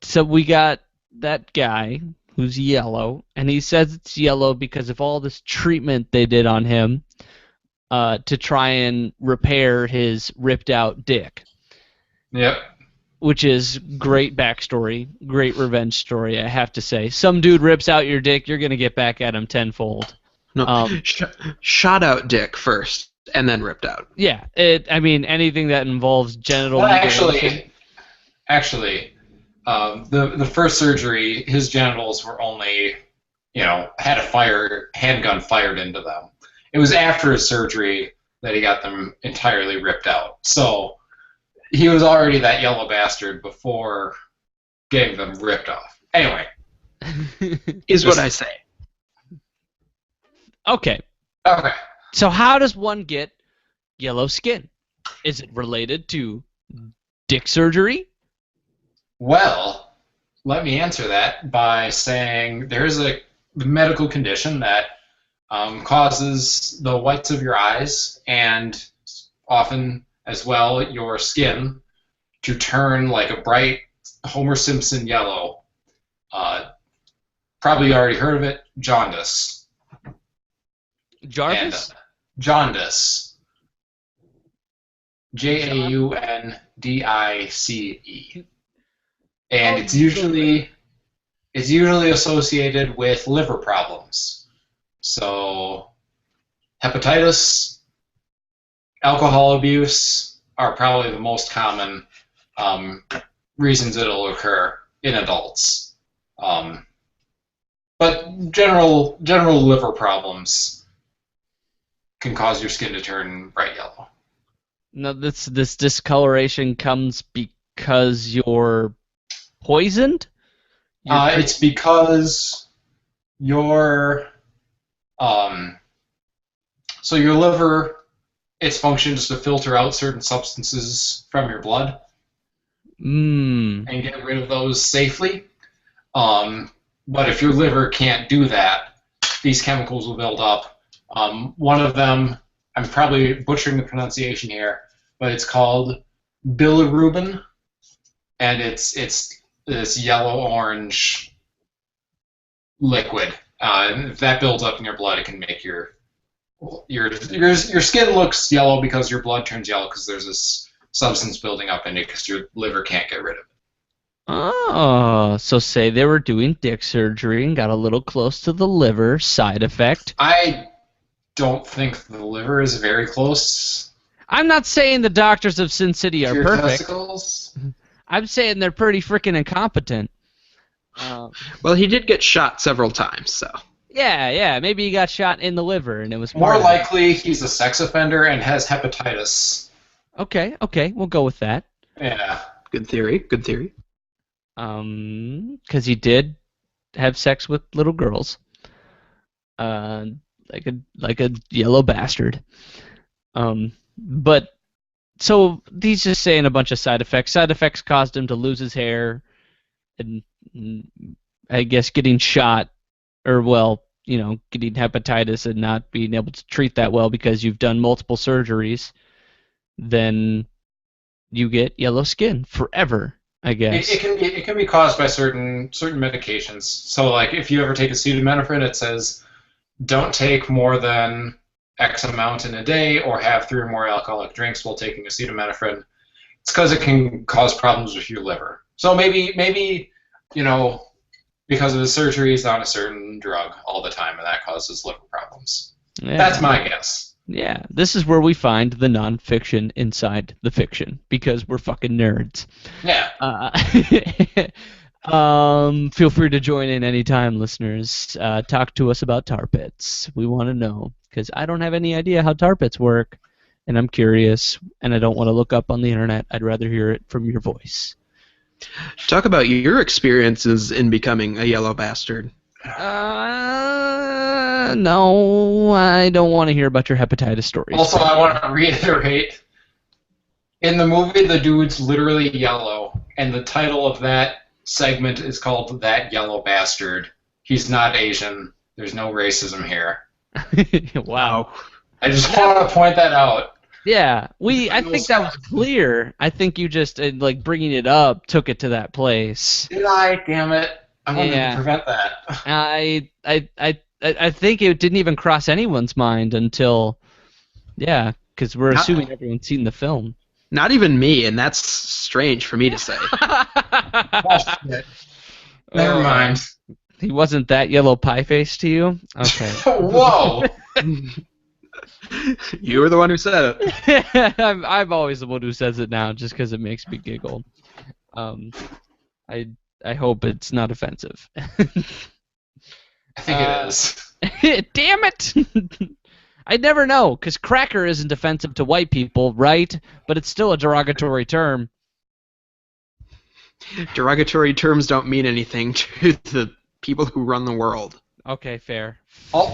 [SPEAKER 1] so we got that guy who's yellow, and he says it's yellow because of all this treatment they did on him to try and repair his ripped out dick.
[SPEAKER 2] Yep.
[SPEAKER 1] Which is great backstory, great revenge story, I have to say. Some dude rips out your dick, you're gonna get back at him tenfold.
[SPEAKER 3] No, shot out dick first, and then ripped out.
[SPEAKER 1] Yeah, I mean anything that involves genital
[SPEAKER 2] Well,
[SPEAKER 1] mutilation.
[SPEAKER 2] actually, the first surgery, his genitals were only, had a handgun fired into them. It was after his surgery that he got them entirely ripped out. So he was already that yellow bastard before getting them ripped off. Anyway.
[SPEAKER 3] Is what I say.
[SPEAKER 1] Okay.
[SPEAKER 2] Okay.
[SPEAKER 1] So how does one get yellow skin? Is it related to dick surgery?
[SPEAKER 2] Well, let me answer that by saying there's a medical condition that causes the whites of your eyes and often as well your skin to turn like a bright Homer Simpson yellow Probably already heard of it. Jaundice.
[SPEAKER 1] Jarvis?
[SPEAKER 2] And jaundice. Jaundice. And
[SPEAKER 1] Oh,
[SPEAKER 2] it's usually associated with liver problems. So hepatitis, alcohol abuse are probably the most common reasons it'll occur in adults. But general liver problems can cause your skin to turn bright yellow.
[SPEAKER 1] No, this discoloration comes because you're poisoned?
[SPEAKER 2] It's because your so your liver, its function is to filter out certain substances from your blood
[SPEAKER 1] Mmm.
[SPEAKER 2] and get rid of those safely. But if your liver can't do that, these chemicals will build up. One of them, I'm probably butchering the pronunciation here, but it's called bilirubin, and it's this yellow-orange liquid. And if that builds up in your blood, it can make your skin looks yellow because your blood turns yellow because there's this substance building up in it because your liver can't get rid of it.
[SPEAKER 1] Oh, so say they were doing dick surgery and got a little close to the liver, side effect.
[SPEAKER 2] I don't think the liver is very close
[SPEAKER 1] I'm not saying the doctors of Sin City
[SPEAKER 2] to
[SPEAKER 1] are
[SPEAKER 2] your
[SPEAKER 1] perfect.
[SPEAKER 2] testicles.
[SPEAKER 1] I'm saying they're pretty freaking incompetent.
[SPEAKER 3] Well, he did get shot several times, so.
[SPEAKER 1] Yeah, maybe he got shot in the liver and it was
[SPEAKER 2] More
[SPEAKER 1] part of it.
[SPEAKER 2] likely, he's a sex offender and has hepatitis.
[SPEAKER 1] Okay, we'll go with that.
[SPEAKER 2] Yeah.
[SPEAKER 3] Good theory.
[SPEAKER 1] Because he did have sex with little girls. Like a yellow bastard. But so he's just saying a bunch of side effects. Side effects caused him to lose his hair, and I guess getting shot, or getting hepatitis and not being able to treat that well because you've done multiple surgeries. Then you get yellow skin forever, I guess.
[SPEAKER 2] It can be caused by certain medications. So like if you ever take acetaminophen, it says don't take more than X amount in a day or have 3 or more alcoholic drinks while taking acetaminophen. It's because it can cause problems with your liver. So maybe because of the surgery, he's on a certain drug all the time, and that causes liver problems.
[SPEAKER 1] Yeah.
[SPEAKER 2] That's my guess.
[SPEAKER 1] Yeah, this is where we find the non-fiction inside the fiction because we're fucking nerds.
[SPEAKER 2] Yeah.
[SPEAKER 1] Feel free to join in anytime, listeners. Talk to us about tar pits. We want to know because I don't have any idea how tar pits work, and I'm curious, and I don't want to look up on the internet. I'd rather hear it from your voice.
[SPEAKER 3] Talk about your experiences in becoming a yellow bastard.
[SPEAKER 1] No, I don't want to hear about your hepatitis stories.
[SPEAKER 2] Also, I want to reiterate, in the movie, the dude's literally yellow, and the title of that segment is called That Yellow Bastard. He's not Asian. There's no racism here.
[SPEAKER 1] Wow.
[SPEAKER 2] I just want to point that out.
[SPEAKER 1] Yeah, I think that was clear. I think you just, bringing it up, took it to that place.
[SPEAKER 2] Did I? Damn it. I wanted to prevent that.
[SPEAKER 1] I think it didn't even cross anyone's mind until, because we're assuming everyone's seen the film.
[SPEAKER 3] Not even me, and that's strange for me to say.
[SPEAKER 2] Never mind.
[SPEAKER 1] He wasn't that yellow pie face to you? Okay.
[SPEAKER 2] Whoa!
[SPEAKER 3] You were the one who said it.
[SPEAKER 1] I'm always the one who says it now, just because it makes me giggle. I hope it's not offensive.
[SPEAKER 2] I think it is.
[SPEAKER 1] Damn it! I'd never know, because cracker isn't offensive to white people, right? But it's still a derogatory term.
[SPEAKER 3] Derogatory terms don't mean anything to the people who run the world.
[SPEAKER 1] Okay, fair.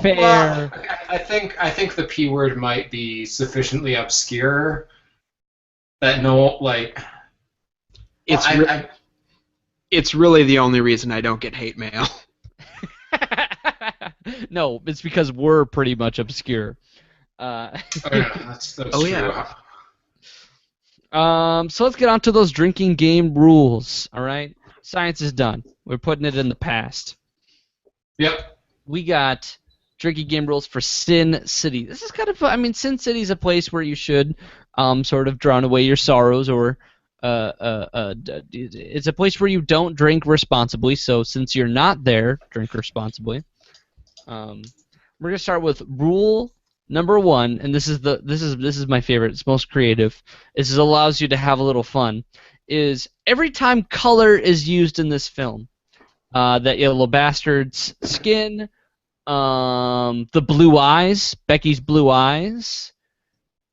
[SPEAKER 2] Fair. Well, I think the P word might be sufficiently obscure that
[SPEAKER 3] it's really the only reason I don't get hate mail.
[SPEAKER 1] No, it's because we're pretty much obscure.
[SPEAKER 2] That's
[SPEAKER 3] oh
[SPEAKER 2] true.
[SPEAKER 3] Yeah.
[SPEAKER 1] So let's get on to those drinking game rules. All right, science is done. We're putting it in the past.
[SPEAKER 2] Yep.
[SPEAKER 1] We got drinking game rules for Sin City. This is kind of fun. I mean, Sin City is a place where you should sort of drown away your sorrows, or it's a place where you don't drink responsibly. So since you're not there, drink responsibly. We're gonna start with rule number 1, and this is my favorite. It's most creative. This allows you to have a little fun. Is every time color is used in this film, that yellow bastard's skin, the blue eyes, Becky's blue eyes.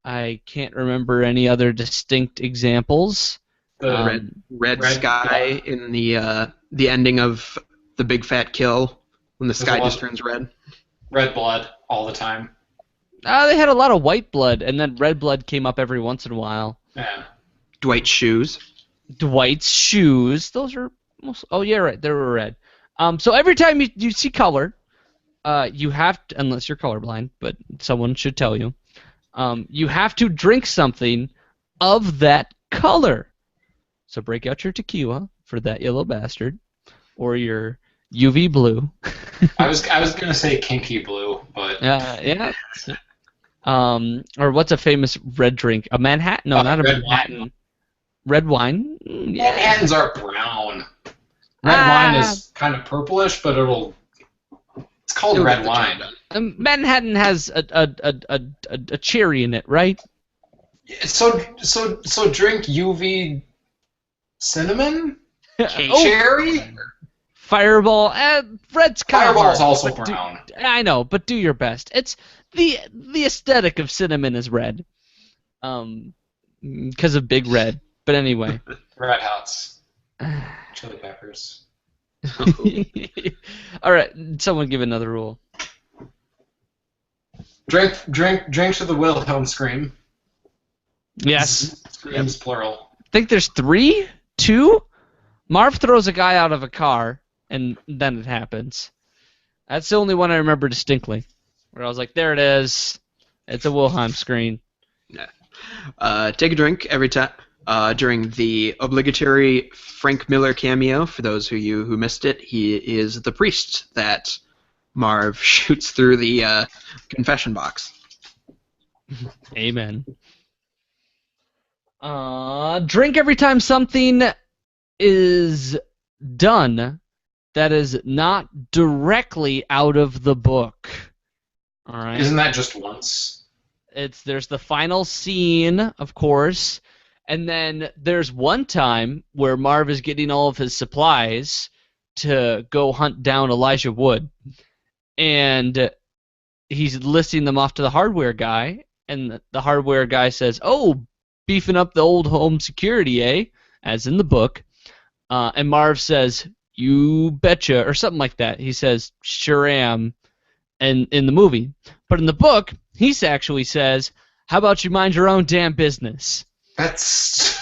[SPEAKER 1] I can't remember any other distinct examples.
[SPEAKER 2] The
[SPEAKER 3] Red sky in the ending of The Big Fat Kill when the sky just turns red.
[SPEAKER 2] red blood all the time.
[SPEAKER 1] They had a lot of white blood, and then red blood came up every once in a while.
[SPEAKER 2] Yeah.
[SPEAKER 3] Dwight's shoes.
[SPEAKER 1] Dwight's shoes. Those are most. Oh yeah, right. They were red. So every time you see color, you have to, unless you're colorblind, but someone should tell you. You have to drink something of that color. So break out your tequila for that yellow bastard, or your UV blue.
[SPEAKER 2] I was gonna say kinky blue, but
[SPEAKER 1] Yeah. Or what's a famous red drink? A Manhattan? No, not a
[SPEAKER 2] red
[SPEAKER 1] Manhattan.
[SPEAKER 2] wine.
[SPEAKER 1] Red wine? Yeah.
[SPEAKER 2] Manhattans are brown. Red wine is kind of purplish, but it's called
[SPEAKER 3] It'll
[SPEAKER 2] red
[SPEAKER 3] get the
[SPEAKER 2] wine.
[SPEAKER 3] job
[SPEAKER 1] Manhattan has a cherry in it, right?
[SPEAKER 2] So drink UV cinnamon?
[SPEAKER 1] Oh,
[SPEAKER 2] Cherry?
[SPEAKER 1] Fireball. Red's kind of
[SPEAKER 2] Fireball's
[SPEAKER 1] hard,
[SPEAKER 2] also
[SPEAKER 1] but
[SPEAKER 2] brown.
[SPEAKER 1] I know, but do your best. It's the aesthetic of cinnamon is red, because of Big Red. But anyway.
[SPEAKER 2] Red Hots. Chili peppers.
[SPEAKER 1] All right, someone give another rule.
[SPEAKER 2] Drink to the Wilhelm scream.
[SPEAKER 1] Yes.
[SPEAKER 2] Screams plural.
[SPEAKER 1] I think there's 3? 2? Marv throws a guy out of a car, and then it happens. That's the only one I remember distinctly. Where I was like, there it is. It's a Wilhelm scream.
[SPEAKER 3] Take a drink every time during the obligatory Frank Miller cameo. For those of you who missed it, he is the priest that Marv shoots through the confession box.
[SPEAKER 1] Amen. Drink every time something is done that is not directly out of the book. All right.
[SPEAKER 2] Isn't that just once?
[SPEAKER 1] There's the final scene, of course, and then there's one time where Marv is getting all of his supplies to go hunt down Elijah Wood, and he's listing them off to the hardware guy, and the hardware guy says, "Oh, beefing up the old home security, eh?" As in the book, and Marv says, "You betcha," or something like that. He says, "Sure am," and in the movie, but in the book, he actually says, "How about you mind your own damn business?"
[SPEAKER 2] That's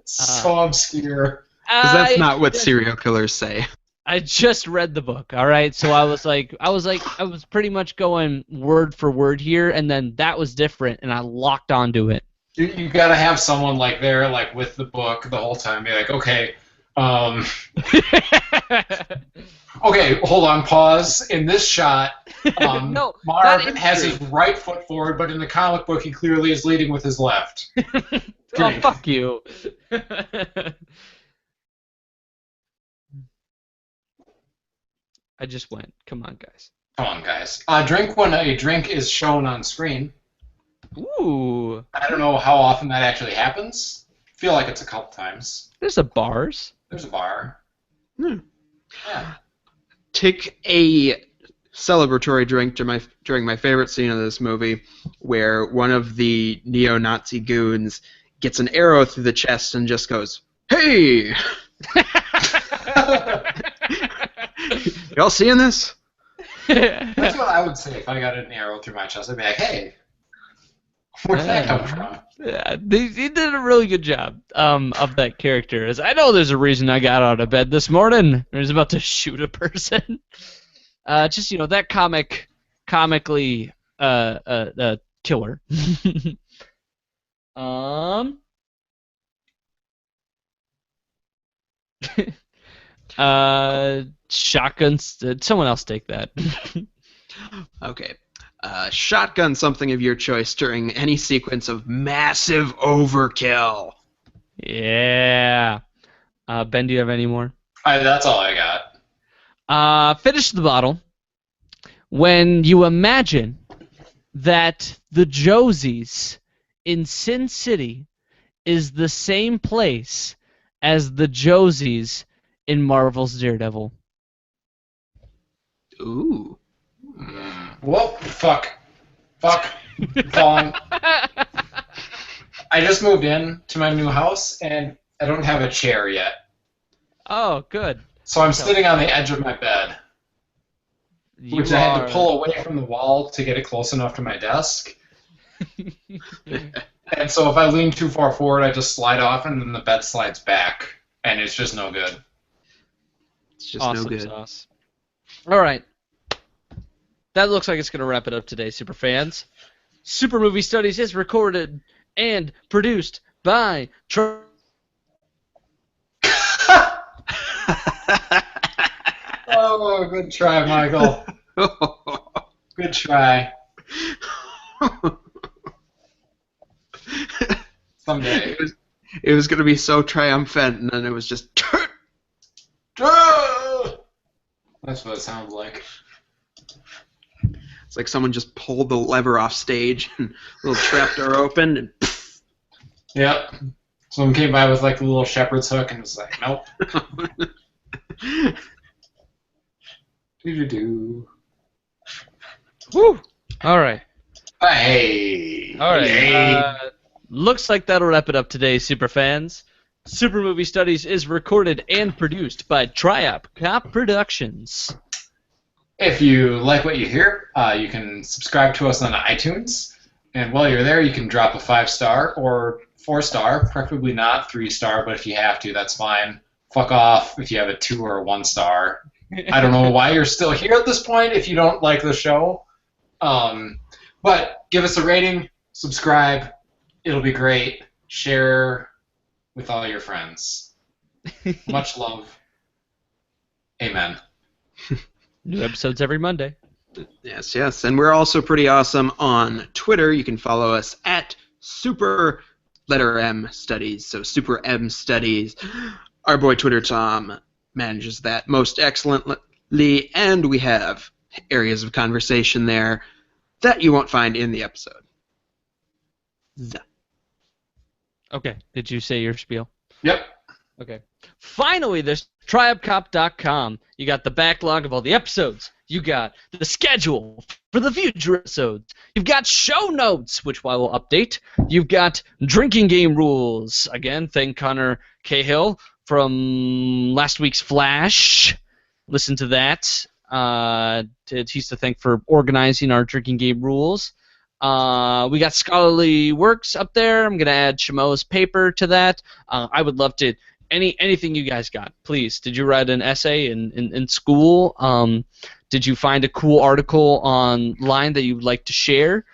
[SPEAKER 2] so obscure.
[SPEAKER 3] Because that's not what serial killers say.
[SPEAKER 1] I just read the book, all right. So I was pretty much going word for word here, and then that was different, and I locked onto it.
[SPEAKER 2] You gotta have someone like there, like with the book the whole time. Be like, okay, okay, hold on, pause. In this shot,
[SPEAKER 1] No,
[SPEAKER 2] Marv
[SPEAKER 1] not in
[SPEAKER 2] has
[SPEAKER 1] here.
[SPEAKER 2] his right foot forward, but in the comic book, he clearly is leading with his left.
[SPEAKER 1] Oh, fuck you. I just went. Come on, guys.
[SPEAKER 2] Come on, guys. Drink when a drink is shown on screen.
[SPEAKER 1] Ooh.
[SPEAKER 2] I don't know how often that actually happens. I feel like it's a couple times.
[SPEAKER 1] There's a bars.
[SPEAKER 2] There's a bar.
[SPEAKER 3] Hmm.
[SPEAKER 2] Yeah.
[SPEAKER 3] Take a celebratory drink during my favorite scene of this movie, where one of the neo-Nazi goons gets an arrow through the chest and just goes, "Hey! Y'all seeing this?"
[SPEAKER 2] That's what I would say if I got an arrow through my chest. I'd be like, hey, where'd that come from?
[SPEAKER 1] Yeah, he did a really good job of that character. As I know there's a reason I got out of bed this morning. I was about to shoot a person. Just, that comically killer. Shotguns. Someone else take that.
[SPEAKER 3] Okay. Shotgun something of your choice during any sequence of massive overkill.
[SPEAKER 1] Yeah. Ben, do you have any more?
[SPEAKER 2] That's all I got.
[SPEAKER 1] Finish the bottle. When you imagine that the Josies in Sin City is the same place as the Josies in Marvel's Daredevil.
[SPEAKER 3] Ooh.
[SPEAKER 2] Whoa, fuck. Falling. I just moved in to my new house, and I don't have a chair yet.
[SPEAKER 1] Oh, good.
[SPEAKER 2] So I'm sitting on the edge of my bed, which I had to pull away from the wall to get it close enough to my desk. And so if I lean too far forward, I just slide off, and then the bed slides back, and it's just no good.
[SPEAKER 3] It's just
[SPEAKER 1] Awesome
[SPEAKER 3] no good.
[SPEAKER 1] Sauce. All right. That looks like it's going to wrap it up today, super fans. Super Movie Studies is recorded and produced by
[SPEAKER 2] Oh, good try, Michael. Good try. Someday.
[SPEAKER 3] It was going to be so triumphant, and then it was just...
[SPEAKER 2] That's what it sounds like.
[SPEAKER 3] It's like someone just pulled the lever off stage, and a little trapdoor opened, and...
[SPEAKER 2] Yep. Someone came by with like a little shepherd's hook and was like, nope. Do.
[SPEAKER 1] Woo! All right.
[SPEAKER 2] Hey.
[SPEAKER 1] All right.
[SPEAKER 2] Hey.
[SPEAKER 1] Looks like that'll wrap it up today, super fans. Super Movie Studies is recorded and produced by Triop Cop Productions.
[SPEAKER 2] If you like what you hear, you can subscribe to us on iTunes. And while you're there, you can drop a 5-star or 4-star, preferably not 3-star, but if you have to, that's fine. Fuck off if you have a 2 or a 1-star. I don't know why you're still here at this point if you don't like the show. But give us a rating, subscribe. It'll be great. Share with all your friends. Much love. Amen.
[SPEAKER 1] New episodes every Monday.
[SPEAKER 3] Yes. And we're also pretty awesome on Twitter. You can follow us at Super letter M Studies. So Super M Studies. Our boy Twitter Tom manages that most excellently, and we have areas of conversation there that you won't find in the episode.
[SPEAKER 1] Okay. Did you say your spiel?
[SPEAKER 2] Yep.
[SPEAKER 1] Okay. Finally, there's TriopCop.com. You got the backlog of all the episodes. You got the schedule for the future episodes. You've got show notes, which I will update. You've got drinking game rules. Again, thank Connor Cahill from last week's Flash. Listen to that. He's to thank for organizing our drinking game rules. We got scholarly works up there. I'm gonna add Shamo's paper to that. I would love to anything you guys got. Please, did you write an essay in school? Did you find a cool article online that you'd like to share?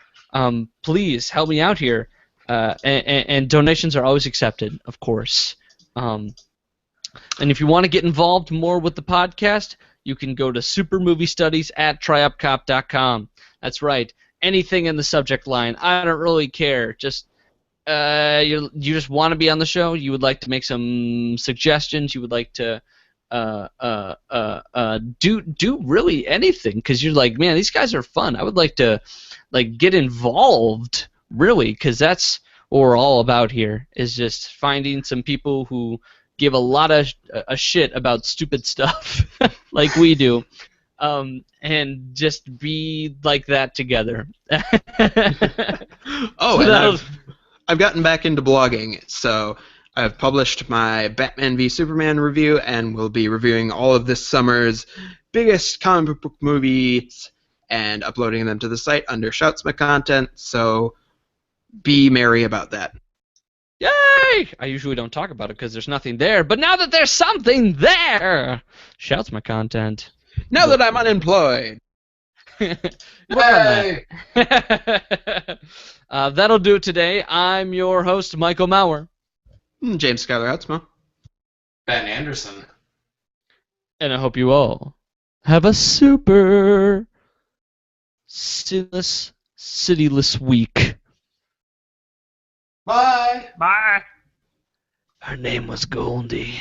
[SPEAKER 1] Please help me out here. And donations are always accepted, of course. And if you want to get involved more with the podcast, you can go to supermoviestudies@triopcop.com. That's right. Anything in the subject line. I don't really care. Just you just want to be on the show. You would like to make some suggestions. You would like to do really anything because you're like, man, these guys are fun. I would like to get involved really because that's what we're all about here. Is just finding some people who give a lot of a shit about stupid stuff like we do. And just be like that together.
[SPEAKER 3] I've gotten back into blogging, so I've published my Batman v Superman review, and we'll be reviewing all of this summer's biggest comic book movies and uploading them to the site under Shouts My Content, so be merry about that.
[SPEAKER 1] Yay! I usually don't talk about it because there's nothing there, but now that there's something there, Shouts My Content.
[SPEAKER 3] Now that I'm unemployed.
[SPEAKER 1] Work on that. That'll do it today. I'm your host, Michael Maurer.
[SPEAKER 3] James Schuyler Hutzma.
[SPEAKER 2] Ben Anderson.
[SPEAKER 1] And I hope you all have a super cityless week.
[SPEAKER 2] Bye.
[SPEAKER 3] Bye.
[SPEAKER 1] Her name was Goldie.